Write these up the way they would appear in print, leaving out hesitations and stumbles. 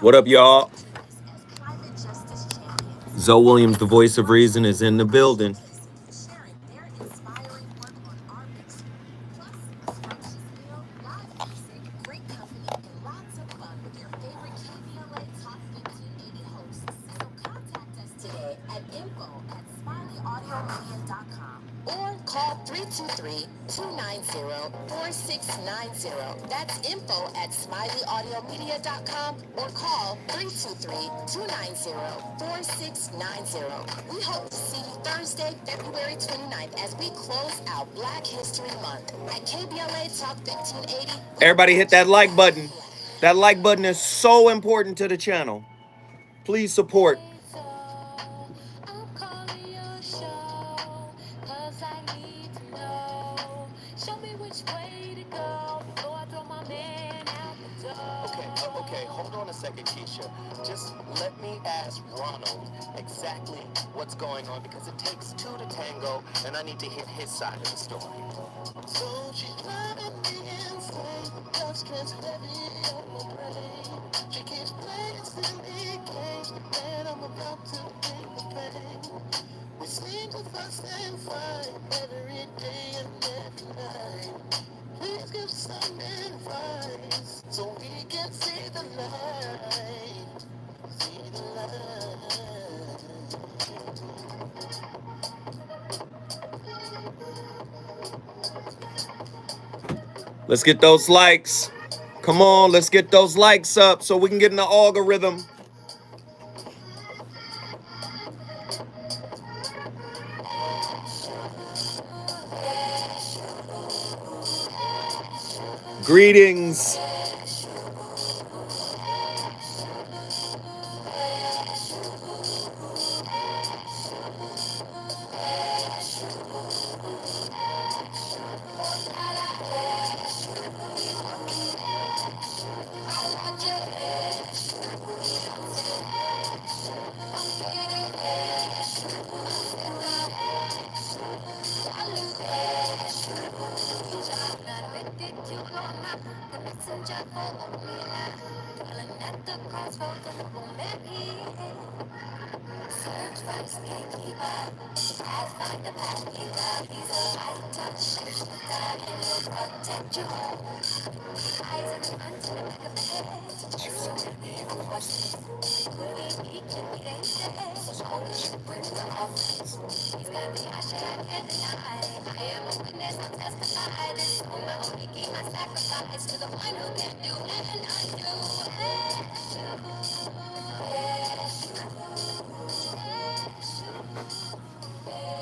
What up, y'all? Zoe Williams, the voice of reason, is in the building. Or call 323-290-4690. That's info@smileyAudiomedia.com or call 323-290-4690. We hope to see you Thursday, February 29th as we close out Black History Month at KBLA Talk 1580. Everybody hit that like button. That like button is so important to the channel. Please support. Okay, hold on a second, Keisha. Just let me ask Ronald exactly what's going on, because it takes two to tango, and I need to hear his side of the story. So she's driving me insane, love stress heavy on my brain. She keeps playing silly games, and I'm about to bring the pain. We seem to fuss and fight every day and every night. Please give some advice so we can see the light. See the light. Let's get those likes. Come on, let's get those likes up so we can get in the algorithm. Greetings.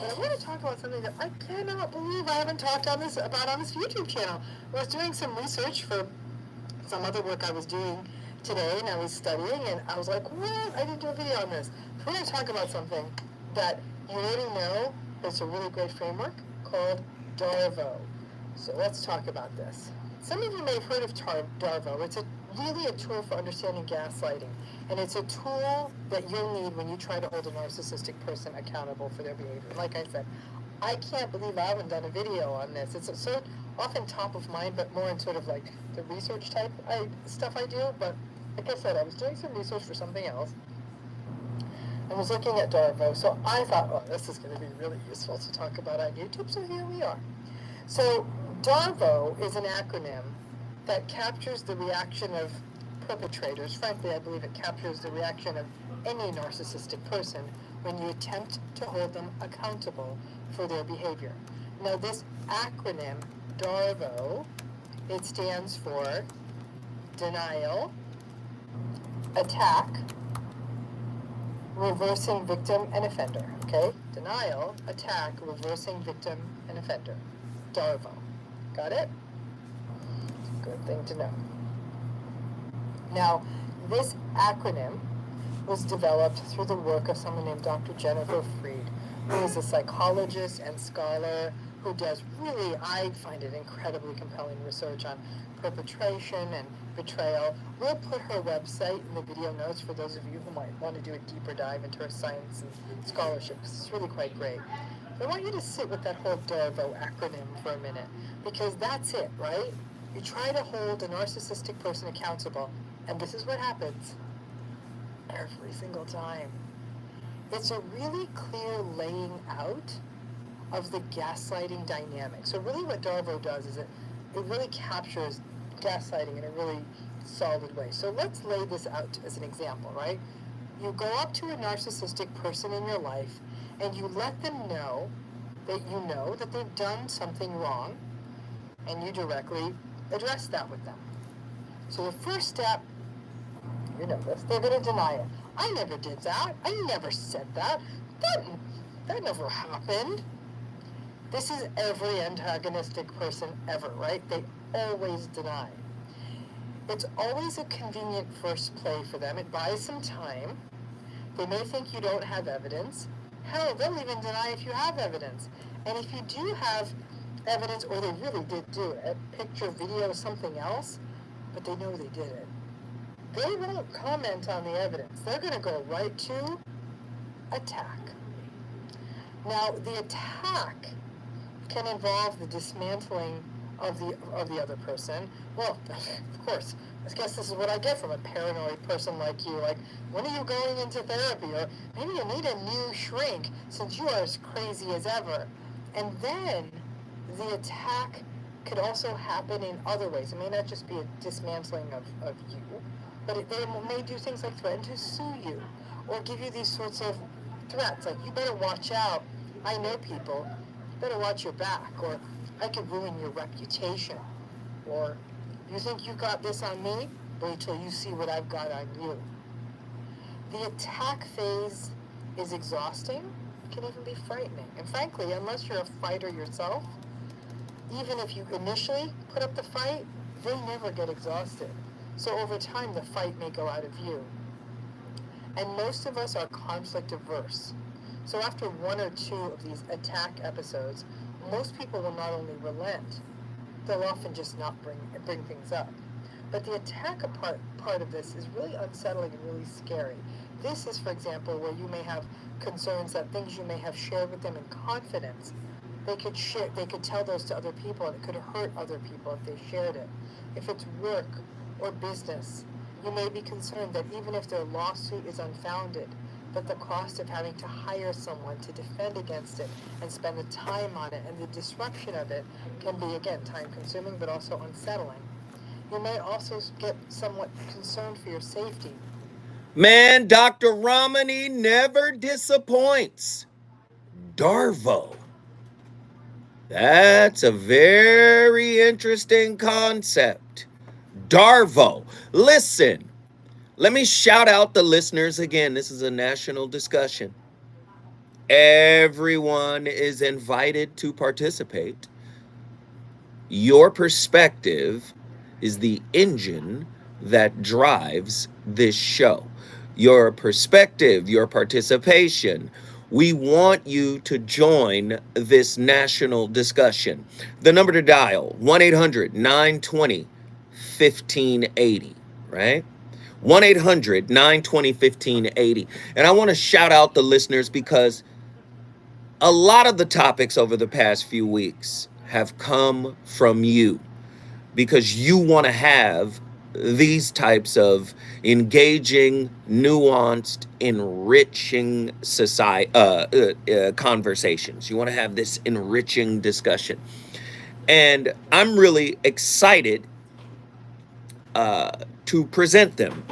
I want to talk about something that I cannot believe I haven't talked on this YouTube channel. I was doing some research for some other work I was doing today, and I was studying, and I was like, what? I didn't do a video on this. We're going to talk about something that you already know is a really great framework called DARVO. So let's talk about this. Some of you may have heard of DARVO. It's a really a tool for understanding gaslighting. And it's a tool that you'll need when you try to hold a narcissistic person accountable for their behavior. Like I said, I can't believe I haven't done a video on this. It's so often top of mind, but more in sort of like the research type stuff I do. But like I said, I was doing some research for something else. I was looking at DARVO, so I thought, oh, this is going to be really useful to talk about on YouTube, so here we are. So DARVO is an acronym that captures the reaction of perpetrators. Frankly, I believe it captures the reaction of any narcissistic person when you attempt to hold them accountable for their behavior. Now, this acronym, DARVO, it stands for denial, attack, reversing victim and offender, okay? Denial, attack, reversing victim and offender. DARVO. Got it? Good thing to know. Now, this acronym was developed through the work of someone named Dr. Jennifer Freed, who is a psychologist and scholar who does really, I find it incredibly compelling research on perpetration and betrayal. We'll put her website in the video notes for those of you who might want to do a deeper dive into her science and scholarship, because it's really quite great. But I want you to sit with that whole DARVO acronym for a minute, because that's it, right? You try to hold a narcissistic person accountable, and this is what happens every single time. It's a really clear laying out of the gaslighting dynamic. So really what DARVO does is it really captures gaslighting in a really solid way. So let's lay this out as an example, right? You go up to a narcissistic person in your life and you let them know that they've done something wrong, and you directly address that with them. So the first step, you know this, they're going to deny it. I never did that. I never said that. That never happened. This is every antagonistic person ever, right? They always deny. It's always a convenient first play for them. It buys some time. They may think you don't have evidence. Hell, they'll even deny if you have evidence. And if you do have evidence, or they really did do it, picture, video, something else, but they know they did it, they won't comment on the evidence. They're going to go right to attack. Now, the attack can involve the dismantling of the other person. Well, of course, I guess this is what I get from a paranoid person like you. Like, when are you going into therapy? Or maybe you need a new shrink since you are as crazy as ever. And then the attack could also happen in other ways. It may not just be a dismantling of you, but they may do things like threaten to sue you or give you these sorts of threats, like, you better watch out, I know people, you better watch your back, or I could ruin your reputation, or you think you got this on me? Wait till you see what I've got on you. The attack phase is exhausting, can even be frightening, and frankly, unless you're a fighter yourself, even if you initially put up the fight, they never get exhausted. So over time, the fight may go out of view. And most of us are conflict averse. So after one or two of these attack episodes, most people will not only relent, they'll often just not bring things up. But the attack part of this is really unsettling and really scary. This is, for example, where you may have concerns that things you may have shared with them in confidence, they could tell those to other people, and it could hurt other people if they shared it. If it's work or business, you may be concerned that even if their lawsuit is unfounded, that the cost of having to hire someone to defend against it and spend the time on it and the disruption of it can be, again, time-consuming but also unsettling. You may also get somewhat concerned for your safety. Man, Dr. Ramani never disappoints. DARVO. That's a very interesting concept. DARVO. Listen, let me shout out the listeners again. This is a national discussion. Everyone is invited to participate. Your perspective is the engine that drives this show. Your perspective, your participation. We want you to join this national discussion. The number to dial, 1-800-920-1580. right? 1-800-920-1580. And I want to shout out the listeners because a lot of the topics over the past few weeks have come from you, because you want to have these types of engaging, nuanced, enriching conversations. You want to have this enriching discussion. And I'm really excited to present them.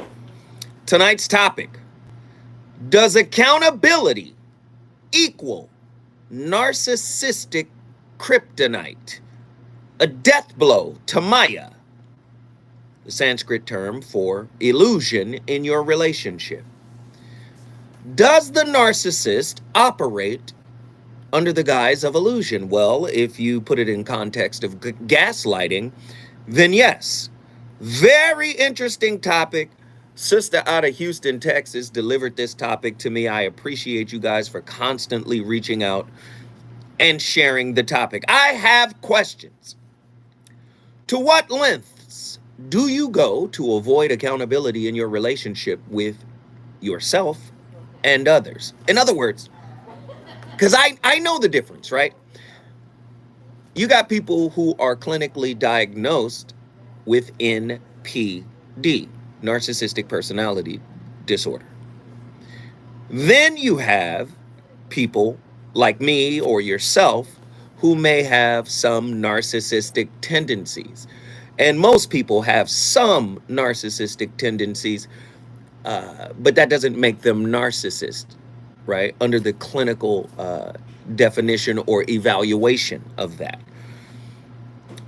Tonight's topic: does accountability equal narcissistic kryptonite? A death blow to Maya, the Sanskrit term for illusion in your relationship. Does the narcissist operate under the guise of illusion? Well, if you put it in context of gaslighting, then yes. Very interesting topic. Sister out of Houston, Texas, delivered this topic to me. I appreciate you guys for constantly reaching out and sharing the topic. I have questions. To what lengths do you go to avoid accountability in your relationship with yourself and others? In other words, because I know the difference, right? You got people who are clinically diagnosed with NPD, narcissistic personality disorder. Then you have people like me or yourself who may have some narcissistic tendencies. And most people have some narcissistic tendencies, but that doesn't make them narcissists, right? Under the clinical definition or evaluation of that.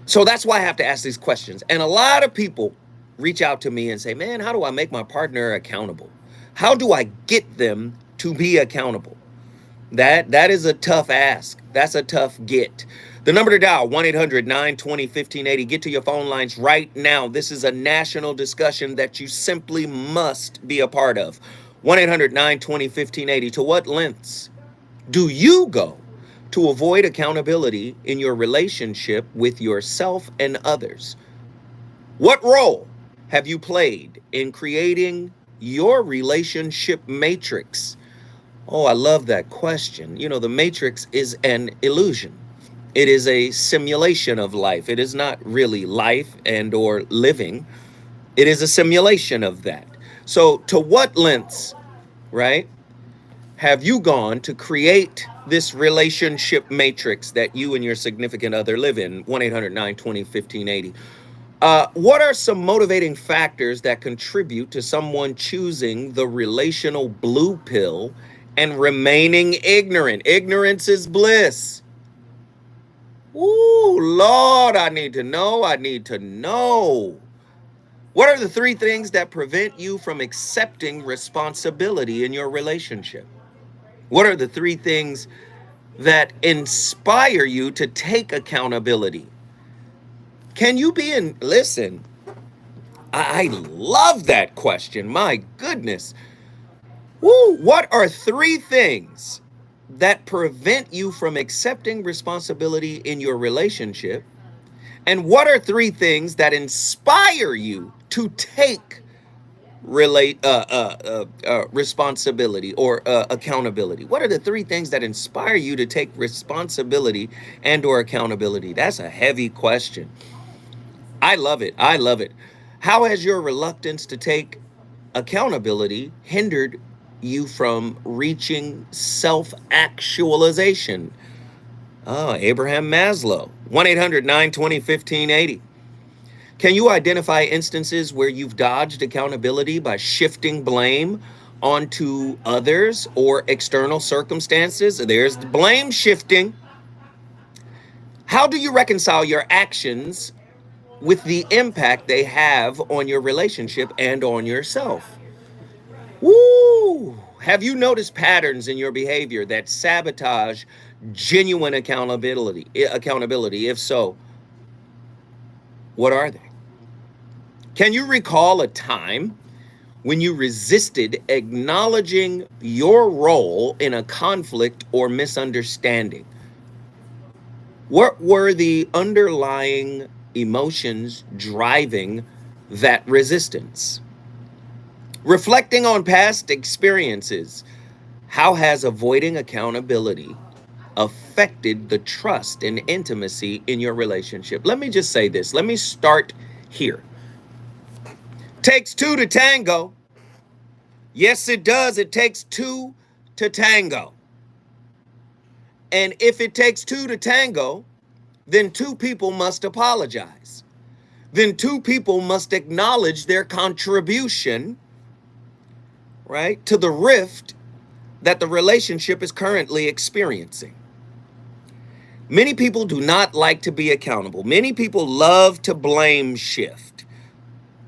So that's why I have to ask these questions. And a lot of people reach out to me and say, man, how do I make my partner accountable? How do I get them to be accountable? That is a tough ask. That's a tough get. The number to dial, 1-800-920-1580. Get to your phone lines right now. This is a national discussion that you simply must be a part of. 1-800-920-1580. To what lengths do you go to avoid accountability in your relationship with yourself and others? What role have you played in creating your relationship matrix? Oh, I love that question. You know, the matrix is an illusion. It is a simulation of life. It is not really life and or living. It is a simulation of that. So to what lengths, right, have you gone to create this relationship matrix that you and your significant other live in? 1-800-920-1580. What are some motivating factors that contribute to someone choosing the relational blue pill and remaining ignorant? Ignorance is bliss. Ooh, Lord, I need to know. I need to know. What are the 3 things that prevent you from accepting responsibility in your relationship? What are the 3 things that inspire you to take accountability? Can you be in, listen, I love that question. My goodness. Woo, what are 3 things that prevent you from accepting responsibility in your relationship? And what are 3 things that inspire you to take responsibility or accountability? What are the 3 things that inspire you to take responsibility and or accountability? That's a heavy question. I love it. I love it. How has your reluctance to take accountability hindered you from reaching self-actualization? Oh, Abraham Maslow. 1-800-920-1580. Can you identify instances where you've dodged accountability by shifting blame onto others or external circumstances? There's the blame shifting. How do you reconcile your actions with the impact they have on your relationship and on yourself? Woo! Have you noticed patterns in your behavior that sabotage genuine accountability? If so, what are they? Can you recall a time when you resisted acknowledging your role in a conflict or misunderstanding? What were the underlying emotions driving that resistance. Reflecting on past experiences, how has avoiding accountability affected the trust and intimacy in your relationship? Let me just say this. Let me start here. Takes two to tango. Yes, it does. It takes two to tango. And if it takes two to tango, then two people must apologize. Then two people must acknowledge their contribution, right, to the rift that the relationship is currently experiencing. Many people do not like to be accountable. Many people love to blame shift.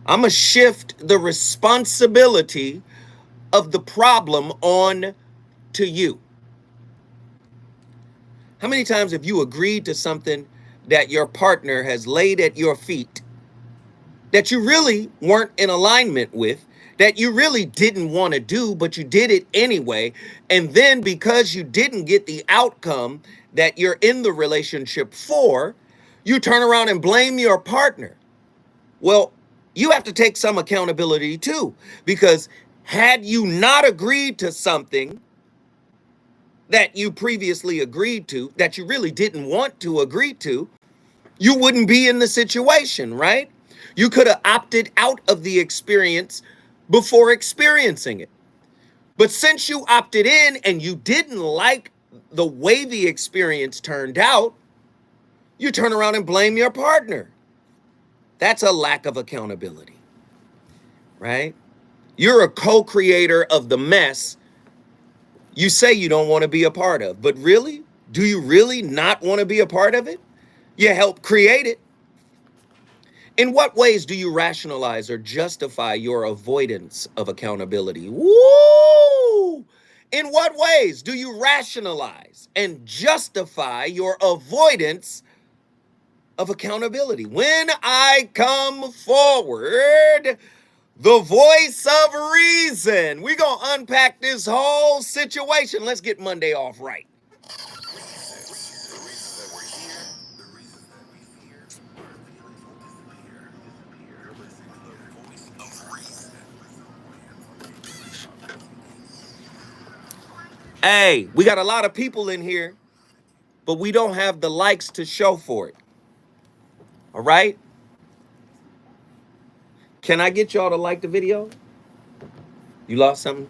I'm going to shift the responsibility of the problem on to you. How many times have you agreed to something that your partner has laid at your feet that you really weren't in alignment with, that you really didn't want to do, but you did it anyway? And then because you didn't get the outcome that you're in the relationship for, you turn around and blame your partner. Well, you have to take some accountability too, because had you not agreed to something that you previously agreed to, that you really didn't want to agree to, you wouldn't be in the situation, right? You could have opted out of the experience before experiencing it. But since you opted in and you didn't like the way the experience turned out, you turn around and blame your partner. That's a lack of accountability, right? You're a co-creator of the mess you say you don't want to be a part of. But really, do you really not want to be a part of it? You helped create it. In what ways do you rationalize or justify your avoidance of accountability? Woo! In what ways do you rationalize and justify your avoidance of accountability? When I come forward, the voice of reason, we're going to unpack this whole situation. Let's get Monday off right. Hey, we got a lot of people in here, but we don't have the likes to show for it. All right? Can I get y'all to like the video? You lost something?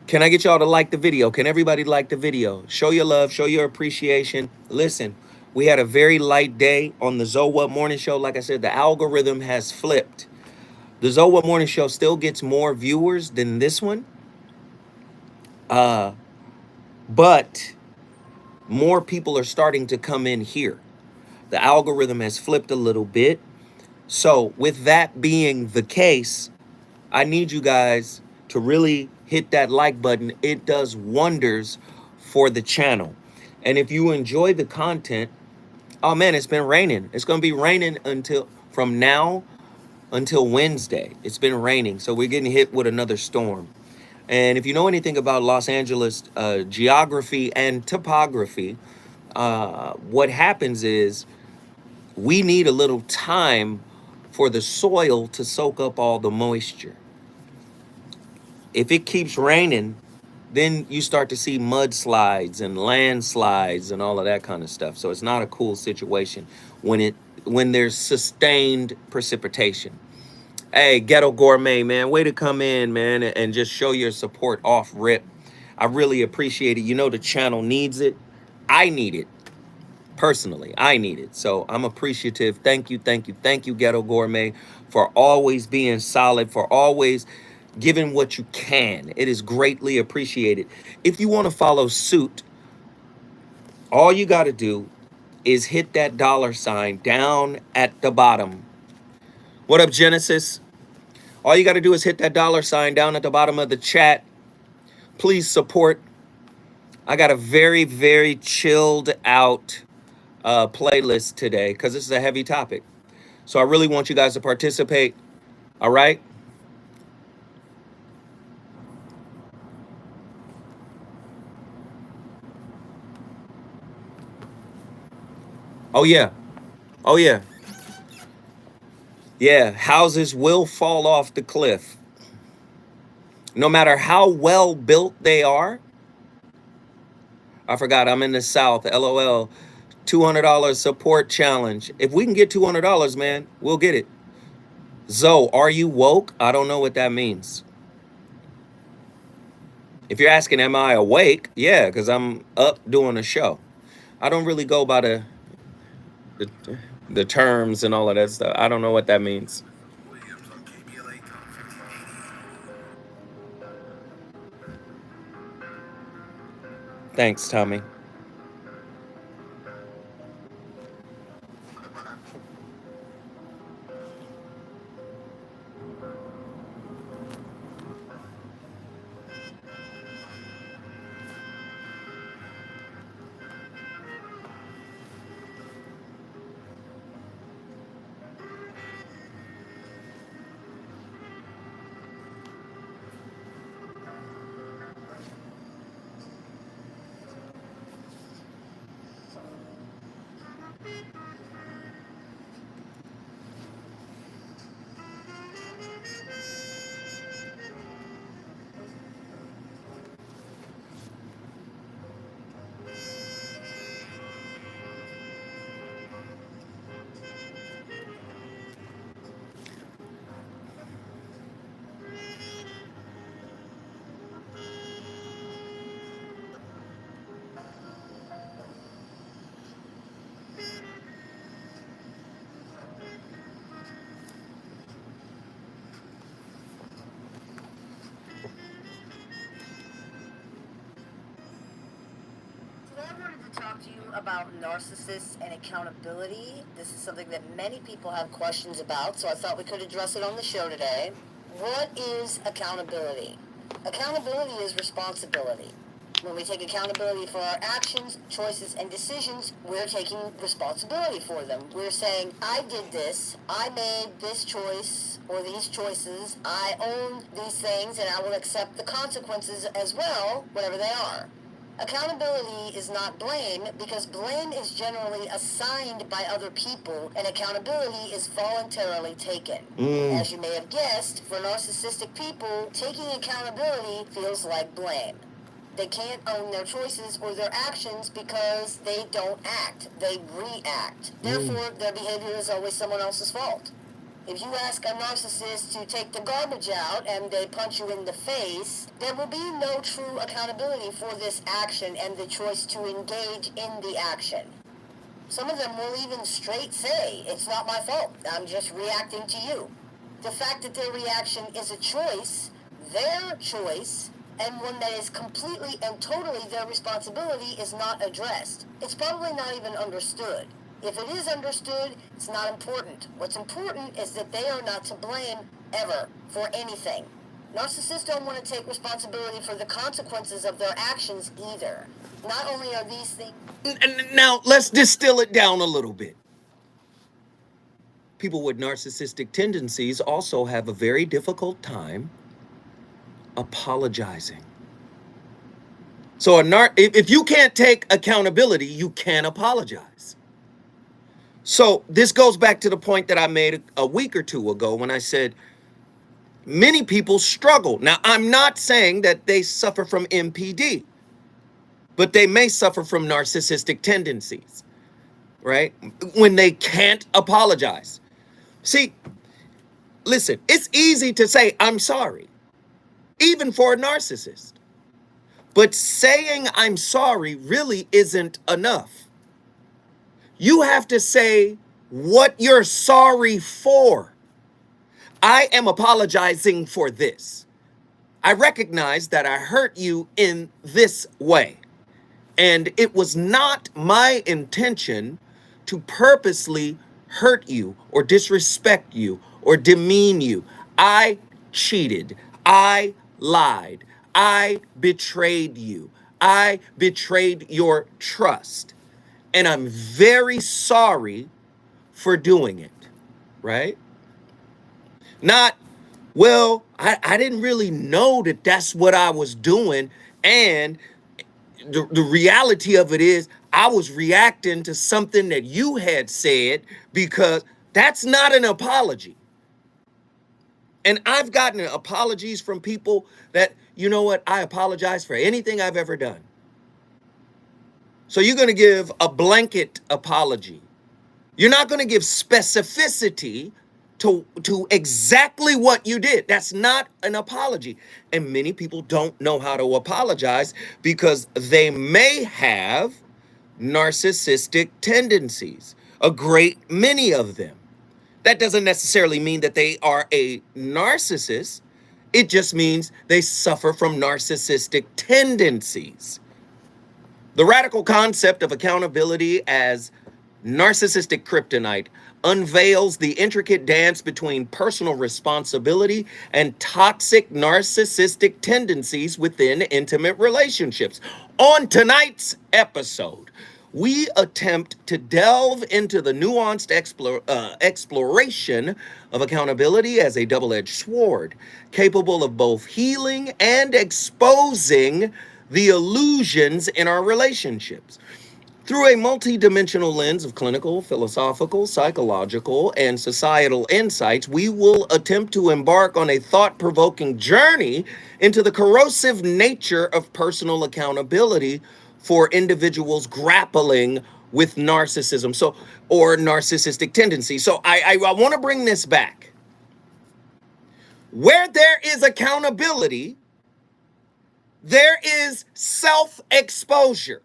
Can I get y'all to like the video? Can everybody like the video? Show your love, show your appreciation. Listen, we had a very light day on the Zoa Morning Show. Like I said, the algorithm has flipped. The Zoa Morning Show still gets more viewers than this one. But more people are starting to come in here. The algorithm has flipped a little bit. So with that being the case, I need you guys to really hit that like button. It does wonders for the channel. And if you enjoy the content, oh man, it's been raining. It's going to be raining from now until Wednesday. It's been raining. So we're getting hit with another storm. And if you know anything about Los Angeles geography and topography, what happens is we need a little time for the soil to soak up all the moisture. If it keeps raining, then you start to see mudslides and landslides and all of that kind of stuff. So it's not a cool situation when there's sustained precipitation. Hey, Ghetto Gourmet, man, way to come in, man, and just show your support off rip. I really appreciate it. You know the channel needs it. I need it. Personally, I need it. So I'm appreciative. Thank you, Ghetto Gourmet, for always being solid, for always giving what you can. It is greatly appreciated. If you want to follow suit, all you got to do is hit that $sign down at the bottom. What up, Genesis? All you got to do is hit that $sign down at the bottom of the chat. Please support. I got a very, very chilled out playlist today because this is a heavy topic. So I really want you guys to participate. All right? Oh, yeah. Oh, yeah. Yeah, houses will fall off the cliff. No matter how well built they are. I forgot I'm in the South. LOL. $200 support challenge. If we can get $200, man, we'll get it. Zoe, are you woke? I don't know what that means. If you're asking, am I awake? Yeah, because I'm up doing a show. I don't really go by the, the terms and all of that stuff. I don't know what that means. Thanks, Tommy. Today I wanted to talk to you about narcissists and accountability. This is something that many people have questions about, so I thought we could address it on the show today. What is accountability? Accountability is responsibility. When we take accountability for our actions, choices, and decisions, we're taking responsibility for them. We're saying, I did this, I made this choice or these choices, I own these things, and I will accept the consequences as well, whatever they are. Accountability is not blame because blame is generally assigned by other people and accountability is voluntarily taken. As you may have guessed, for narcissistic people, taking accountability feels like blame. They can't own their choices or their actions because they don't act. They react. Therefore, their behavior is always someone else's fault. If you ask a narcissist to take the garbage out and they punch you in the face, there will be no true accountability for this action and the choice to engage in the action. Some of them will even straight say, it's not my fault, I'm just reacting to you. The fact that their reaction is a choice, their choice, and one that is completely and totally their responsibility is not addressed. It's probably not even understood. If it is understood, it's not important. What's important is that they are not to blame ever for anything. Narcissists don't want to take responsibility for the consequences of their actions either. Not only are these things... Now, let's distill it down a little bit. People with narcissistic tendencies also have a very difficult time apologizing. So if you can't take accountability, you can't apologize. So this goes back to the point that I made a week or two ago when I said many people struggle. Now, I'm not saying that they suffer from MPD, but they may suffer from narcissistic tendencies, right? When they can't apologize. See, listen, it's easy to say, I'm sorry, even for a narcissist. But saying I'm sorry really isn't enough. You have to say what you're sorry for. I am apologizing for this. I recognize that I hurt you in this way. And it was not my intention to purposely hurt you or disrespect you or demean you. I cheated. I lied. I betrayed you. I betrayed your trust. And I'm very sorry for doing it, right? Not, well, I didn't really know that that's what I was doing. And the reality of it is I was reacting to something that you had said, because that's not an apology. And I've gotten apologies from people that, you know what, I apologize for anything I've ever done. So you're going to give a blanket apology. You're not going to give specificity to exactly what you did. That's not an apology. And many people don't know how to apologize because they may have narcissistic tendencies, a great many of them. That doesn't necessarily mean that they are a narcissist. It just means they suffer from narcissistic tendencies. The radical concept of accountability as narcissistic kryptonite unveils the intricate dance between personal responsibility and toxic narcissistic tendencies within intimate relationships. On tonight's episode, we attempt to delve into the nuanced exploration of accountability as a double-edged sword, capable of both healing and exposing the illusions in our relationships. Through a multi-dimensional lens of clinical, philosophical, psychological, and societal insights, we will attempt to embark on a thought-provoking journey into the corrosive nature of personal accountability for individuals grappling with narcissism, or narcissistic tendency. So I want to bring this back. Where there is accountability, there is self-exposure.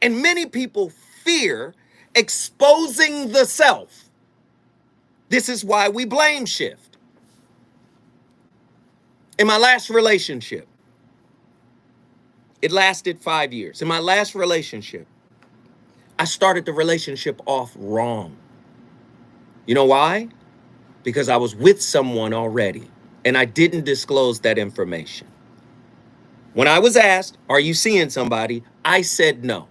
And many people fear exposing the self. This is why we blame shift. In my last relationship, it lasted 5 years. In my last relationship, I started the relationship off wrong. You know why? Because I was with someone already, and I didn't disclose that information. When I was asked, are you seeing somebody? I said no.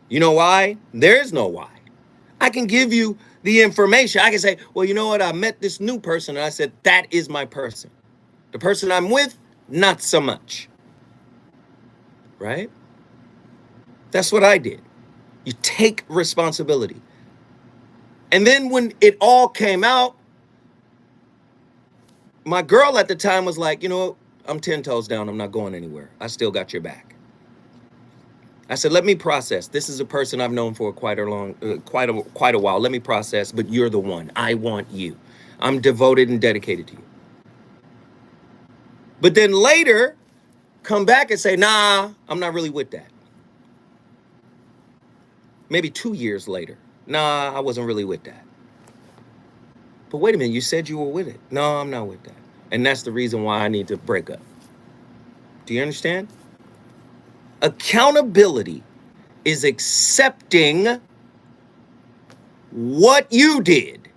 You know why? There is no why. I can give you the information. I can say, well, you know what? I met this new person, and I said, that is my person. The person I'm with, not so much. Right? That's what I did. You take responsibility. And then when it all came out, my girl at the time was like, you know, I'm 10 toes down. I'm not going anywhere. I still got your back. I said, let me process. This is a person I've known for quite a while. Let me process, but you're the one. I want you. I'm devoted and dedicated to you. But then later, come back and say, nah, I'm not really with that. Maybe 2 years later, nah, I wasn't really with that. But wait a minute, you said you were with it. No, I'm not with that. And that's the reason why I need to break up. Do you understand? Accountability is accepting what you did.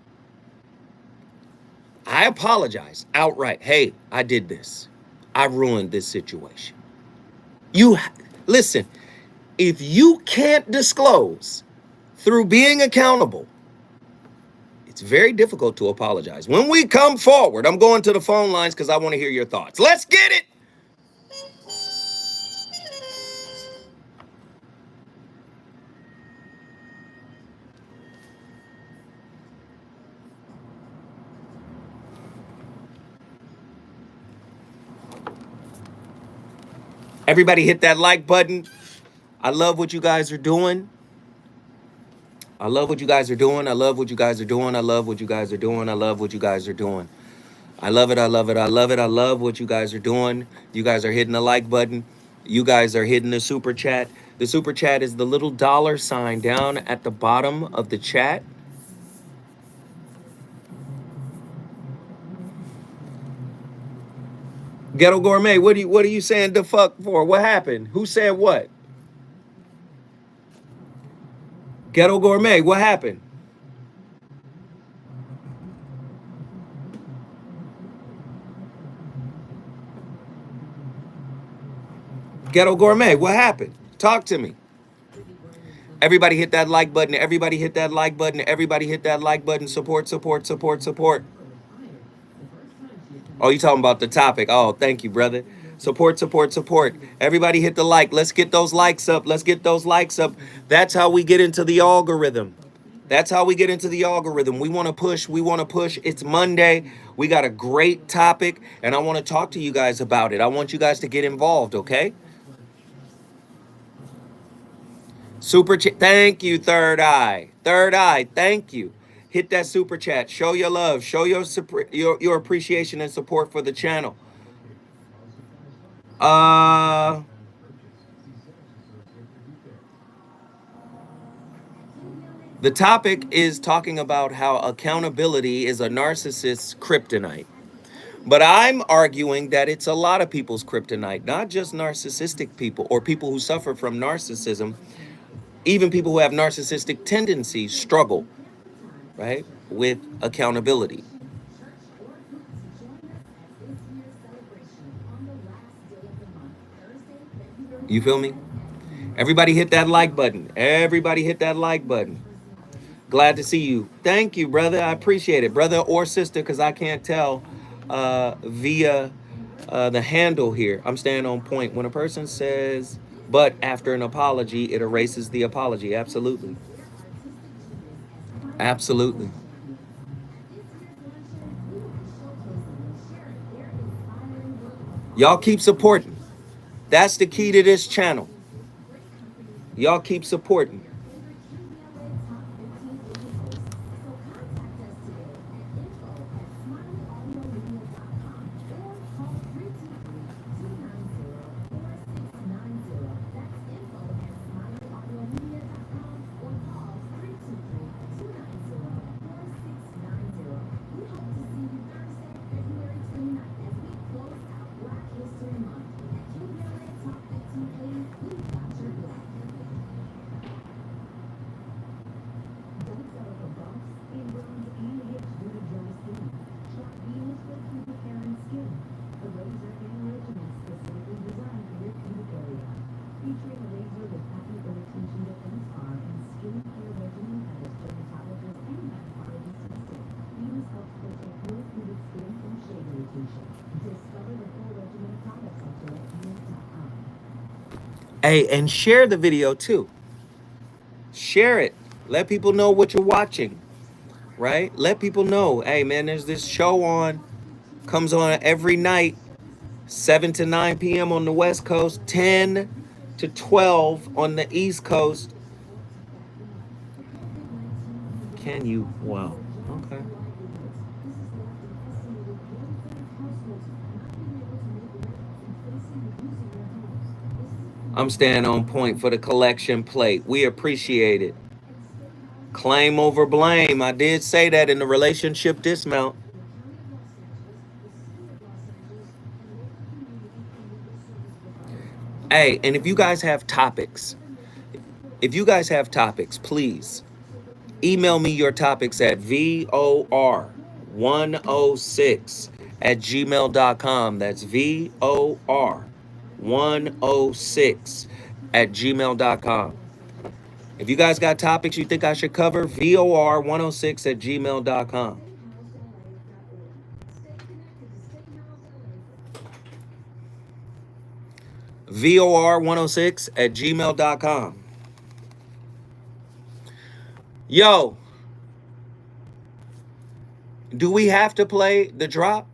I apologize outright. Hey, I did this. I ruined this situation. Listen, if you can't disclose through being accountable, it's very difficult to apologize. When we come forward, I'm going to the phone lines because I want to hear your thoughts. Let's get it. Everybody hit that like button. I love what you guys are doing. I love what you guys are doing. I love what you guys are doing. I love what you guys are doing. I love what you guys are doing. I love it. I love it. I love it. I love what you guys are doing. You guys are hitting the like button. You guys are hitting the super chat. The super chat is the little $sign down at the bottom of the chat. Ghetto Gourmet, what are you saying the fuck for? What happened? Who said what? Ghetto Gourmet, what happened? Ghetto Gourmet, what happened? Talk to me. Everybody hit that like button. Everybody hit that like button. Everybody hit that like button. Support, support, support, support. Oh, you talking about the topic. Oh, thank you, brother. Support, support, support. Everybody hit the like. Let's get those likes up. Let's get those likes up. That's how we get into the algorithm. That's how we get into the algorithm. We want to push. We want to push. It's Monday. We got a great topic, and I want to talk to you guys about it. I want you guys to get involved, okay? Super chat. Thank you, Third Eye. Third Eye, thank you. Hit that super chat. Show your love. Show your appreciation and support for the channel. The topic is talking about how accountability is a narcissist's kryptonite. But I'm arguing that it's a lot of people's kryptonite, not just narcissistic people or people who suffer from narcissism. Even people who have narcissistic tendencies struggle, right, with accountability. You feel me? Everybody hit that like button. Everybody hit that like button. Glad to see you. Thank you, brother. I appreciate it, brother or sister, because I can't tell via the handle here. I'm staying on point. When a person says, but after an apology, it erases the apology. Absolutely. Absolutely. Y'all keep supporting. That's the key to this channel. Y'all keep supporting. Hey, and share the video too. Share it. Let people know what you're watching, right? Let people know, hey man, there's this show on, comes on every night, 7 to 9 p.m. on the West Coast, 10 to 12 on the East Coast. Can you? Wow. Okay. I'm staying on point for the collection plate. We appreciate it. Claim over blame. I did say that in the relationship dismount. Hey, and if you guys have topics, please email me your topics at VOR106@gmail.com. That's VOR106@gmail.com. If you guys got topics you think I should cover, VOR106@gmail.com. VOR106@gmail.com. Yo, do we have to play the drop?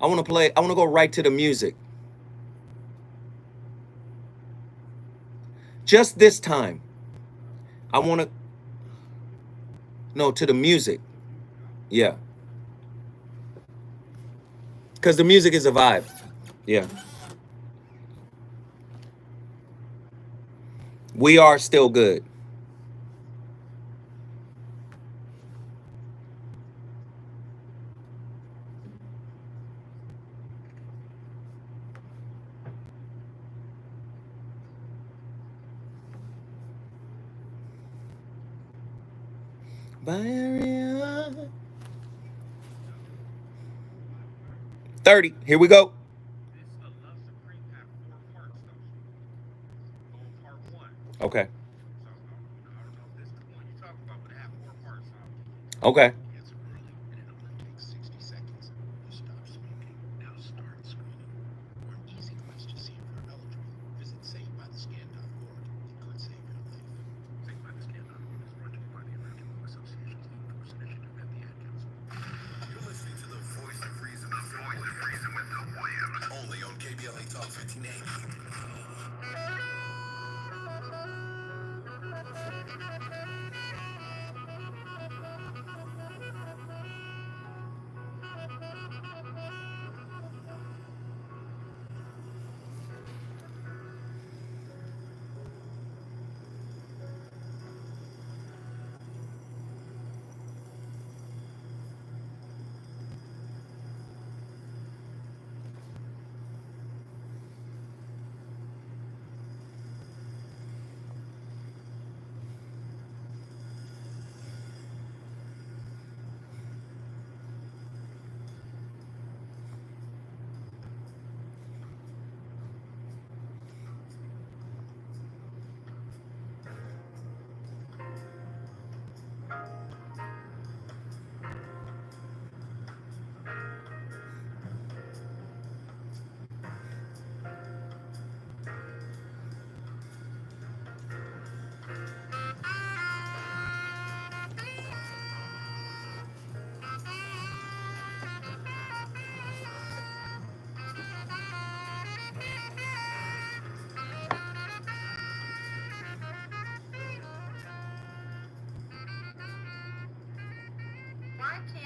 I want to go right to the music. Just this time. To the music. Yeah. Because the music is a vibe. Yeah. We are still good. By area. 30. Here we go. Okay. Okay.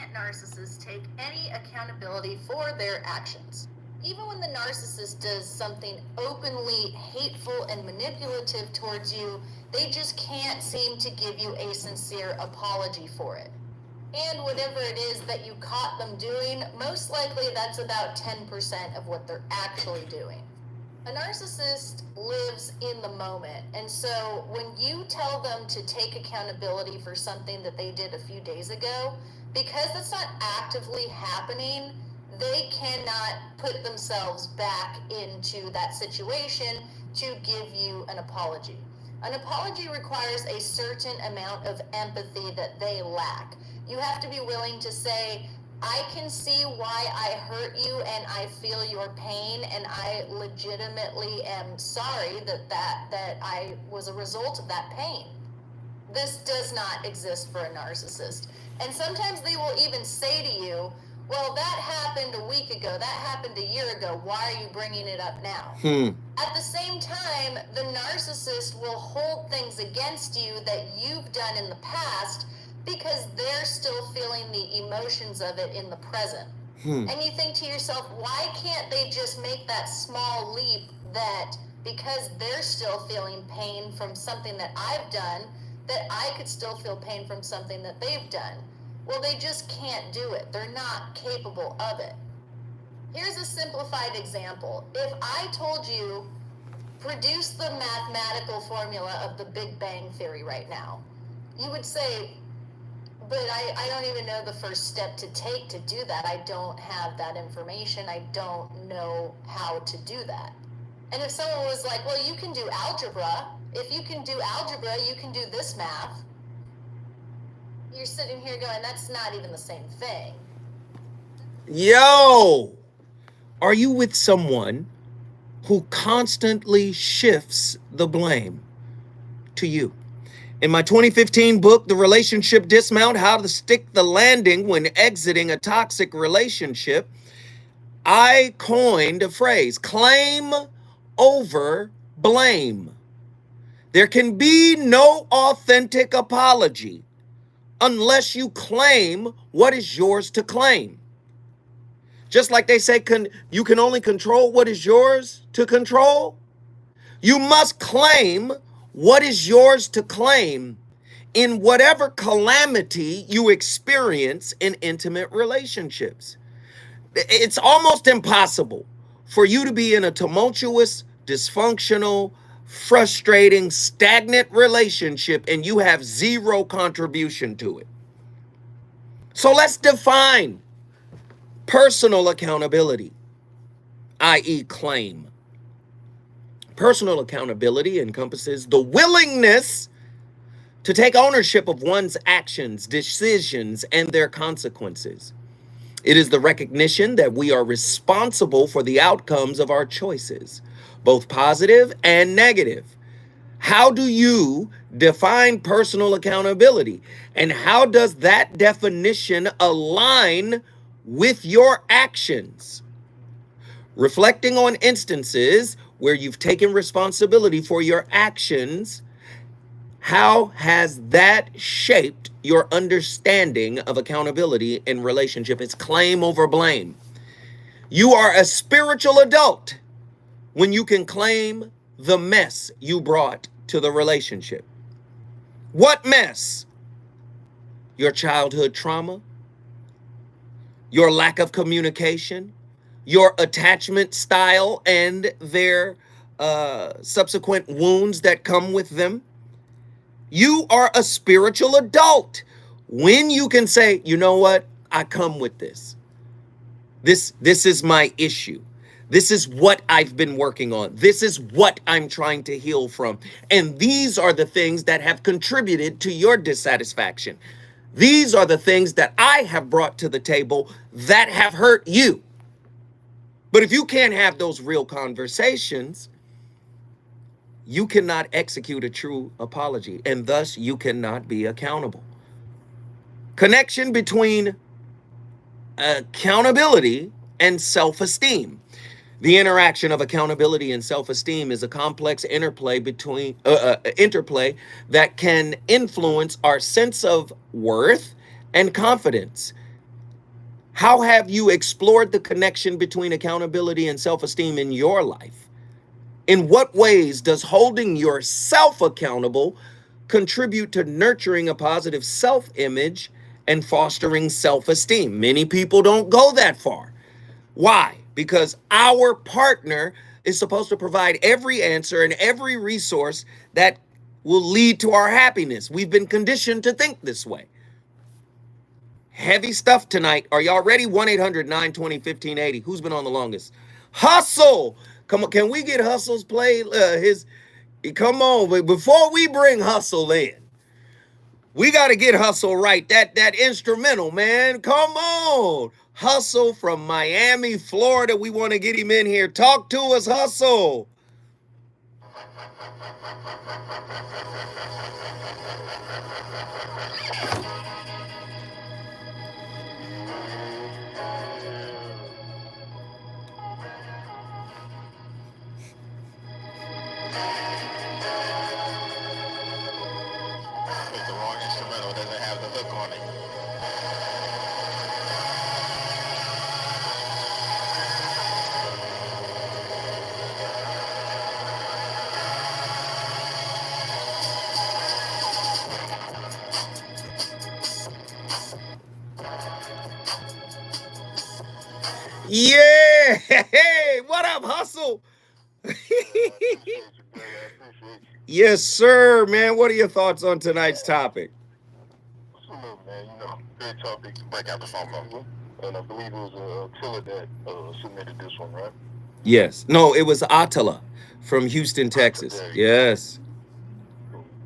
can't narcissists take any accountability for their actions. Even when the narcissist does something openly hateful and manipulative towards you, they just can't seem to give you a sincere apology for it. And whatever it is that you caught them doing, most likely that's about 10% of what they're actually doing. A narcissist lives in the moment, and so when you tell them to take accountability for something that they did a few days ago, because that's not actively happening, they cannot put themselves back into that situation to give you an apology. An apology requires a certain amount of empathy that they lack. You have to be willing to say, I can see why I hurt you and I feel your pain, and I legitimately am sorry that I was a result of that pain. This does not exist for a narcissist. And sometimes they will even say to you, well, that happened a week ago, that happened a year ago, why are you bringing it up now? At the same time, the narcissist will hold things against you that you've done in the past because they're still feeling the emotions of it in the present. And you think to yourself, why can't they just make that small leap that because they're still feeling pain from something that I've done, that I could still feel pain from something that they've done? Well, they just can't do it. They're not capable of it. Here's a simplified example. If I told you, produce the mathematical formula of the Big Bang Theory right now, you would say, but I don't even know the first step to take to do that. I don't have that information. I don't know how to do that. And if someone was like, well, you can do algebra. If you can do algebra, you can do this math. You're sitting here going, that's not even the same thing. Yo, are you with someone who constantly shifts the blame to you? In my 2015 book, The Relationship Dismount, How to Stick the Landing When Exiting a Toxic Relationship, I coined a phrase, claim over blame. There can be no authentic apology unless you claim what is yours to claim. Just like they say, you can only control what is yours to control. You must claim what is yours to claim in whatever calamity you experience in intimate relationships. It's almost impossible for you to be in a tumultuous, dysfunctional, frustrating, stagnant relationship and you have zero contribution to it. So let's define personal accountability, i.e. claim. Personal accountability encompasses the willingness to take ownership of one's actions, decisions, and their consequences. It is the recognition that we are responsible for the outcomes of our choices, both positive and negative. How do you define personal accountability? And how does that definition align with your actions? Reflecting on instances where you've taken responsibility for your actions, how has that shaped your understanding of accountability in relationship? It's claim over blame. You are a spiritual adult when you can claim the mess you brought to the relationship. What mess? Your childhood trauma, your lack of communication, your attachment style and their subsequent wounds that come with them. You are a spiritual adult when you can say, you know what? I come with this. This is my issue. This is what I've been working on. This is what I'm trying to heal from. And these are the things that have contributed to your dissatisfaction. These are the things that I have brought to the table that have hurt you. But if you can't have those real conversations, you cannot execute a true apology, and thus you cannot be accountable. Connection between accountability and self-esteem. The interaction of accountability and self-esteem is a complex interplay that can influence our sense of worth and confidence. How have you explored the connection between accountability and self-esteem in your life? In what ways does holding yourself accountable contribute to nurturing a positive self-image and fostering self-esteem? Many people don't go that far. Why? Because our partner is supposed to provide every answer and every resource that will lead to our happiness. We've been conditioned to think this way. Heavy stuff tonight. Are y'all ready? 1-800-920-1580. Who's been on the longest? Hustle. Come on. Can we get Hustle's play? Come on. But before we bring Hustle in, we got to get Hustle right. That instrumental, man. Come on. Hustle from Miami, Florida. We want to get him in here. Talk to us, Hustle. It's the wrong instrumental. It doesn't have the hook on it. Yeah. Hey, what up, Hustle? Yes, sir, man. What are your thoughts on tonight's topic? Salute, man. You know, great topic to break out the phone call. And I believe it was Tilla that submitted this one, right? Yes. No, it was Attila from Houston, Texas. Yes.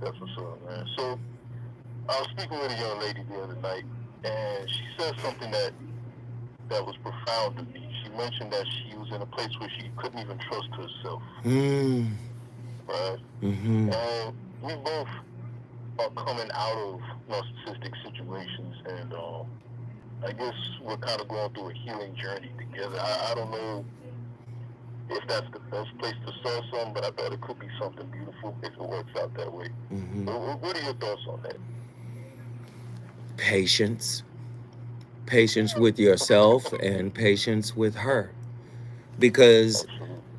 That's what's up, man. So, I was speaking with a young lady the other night, and she said something that was profound to me. She mentioned that she was in a place where she couldn't even trust herself. Right? Mm-hmm. And we both are coming out of narcissistic situations, and I guess we're kind of going through a healing journey together. I don't know if that's the best place to start something, but I thought it could be something beautiful if it works out that way. Mm-hmm. What are your thoughts on that? Patience. Patience with yourself and patience with her. Because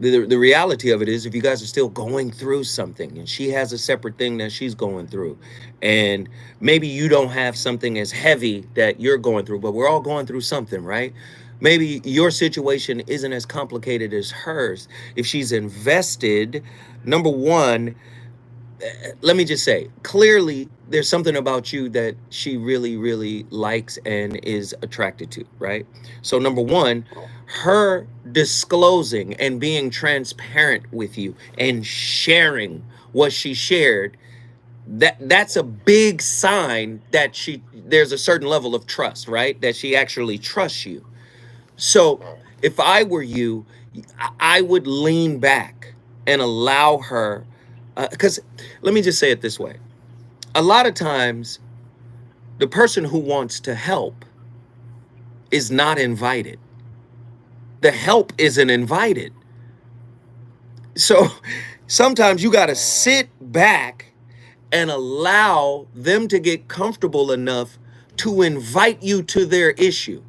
the reality of it is, if you guys are still going through something and she has a separate thing that she's going through, and maybe you don't have something as heavy that you're going through, but we're all going through something, right? Maybe your situation isn't as complicated as hers. If she's invested, number one, let me just say, clearly there's something about you that she really, really likes and is attracted to, right? So number one, her disclosing and being transparent with you and sharing what she shared, that's a big sign that there's a certain level of trust, right? That she actually trusts you. So if I were you, I would lean back and allow her, because let me just say it this way. A lot of times, the person who wants to help is not invited. The help isn't invited. So sometimes you got to sit back and allow them to get comfortable enough to invite you to their issue.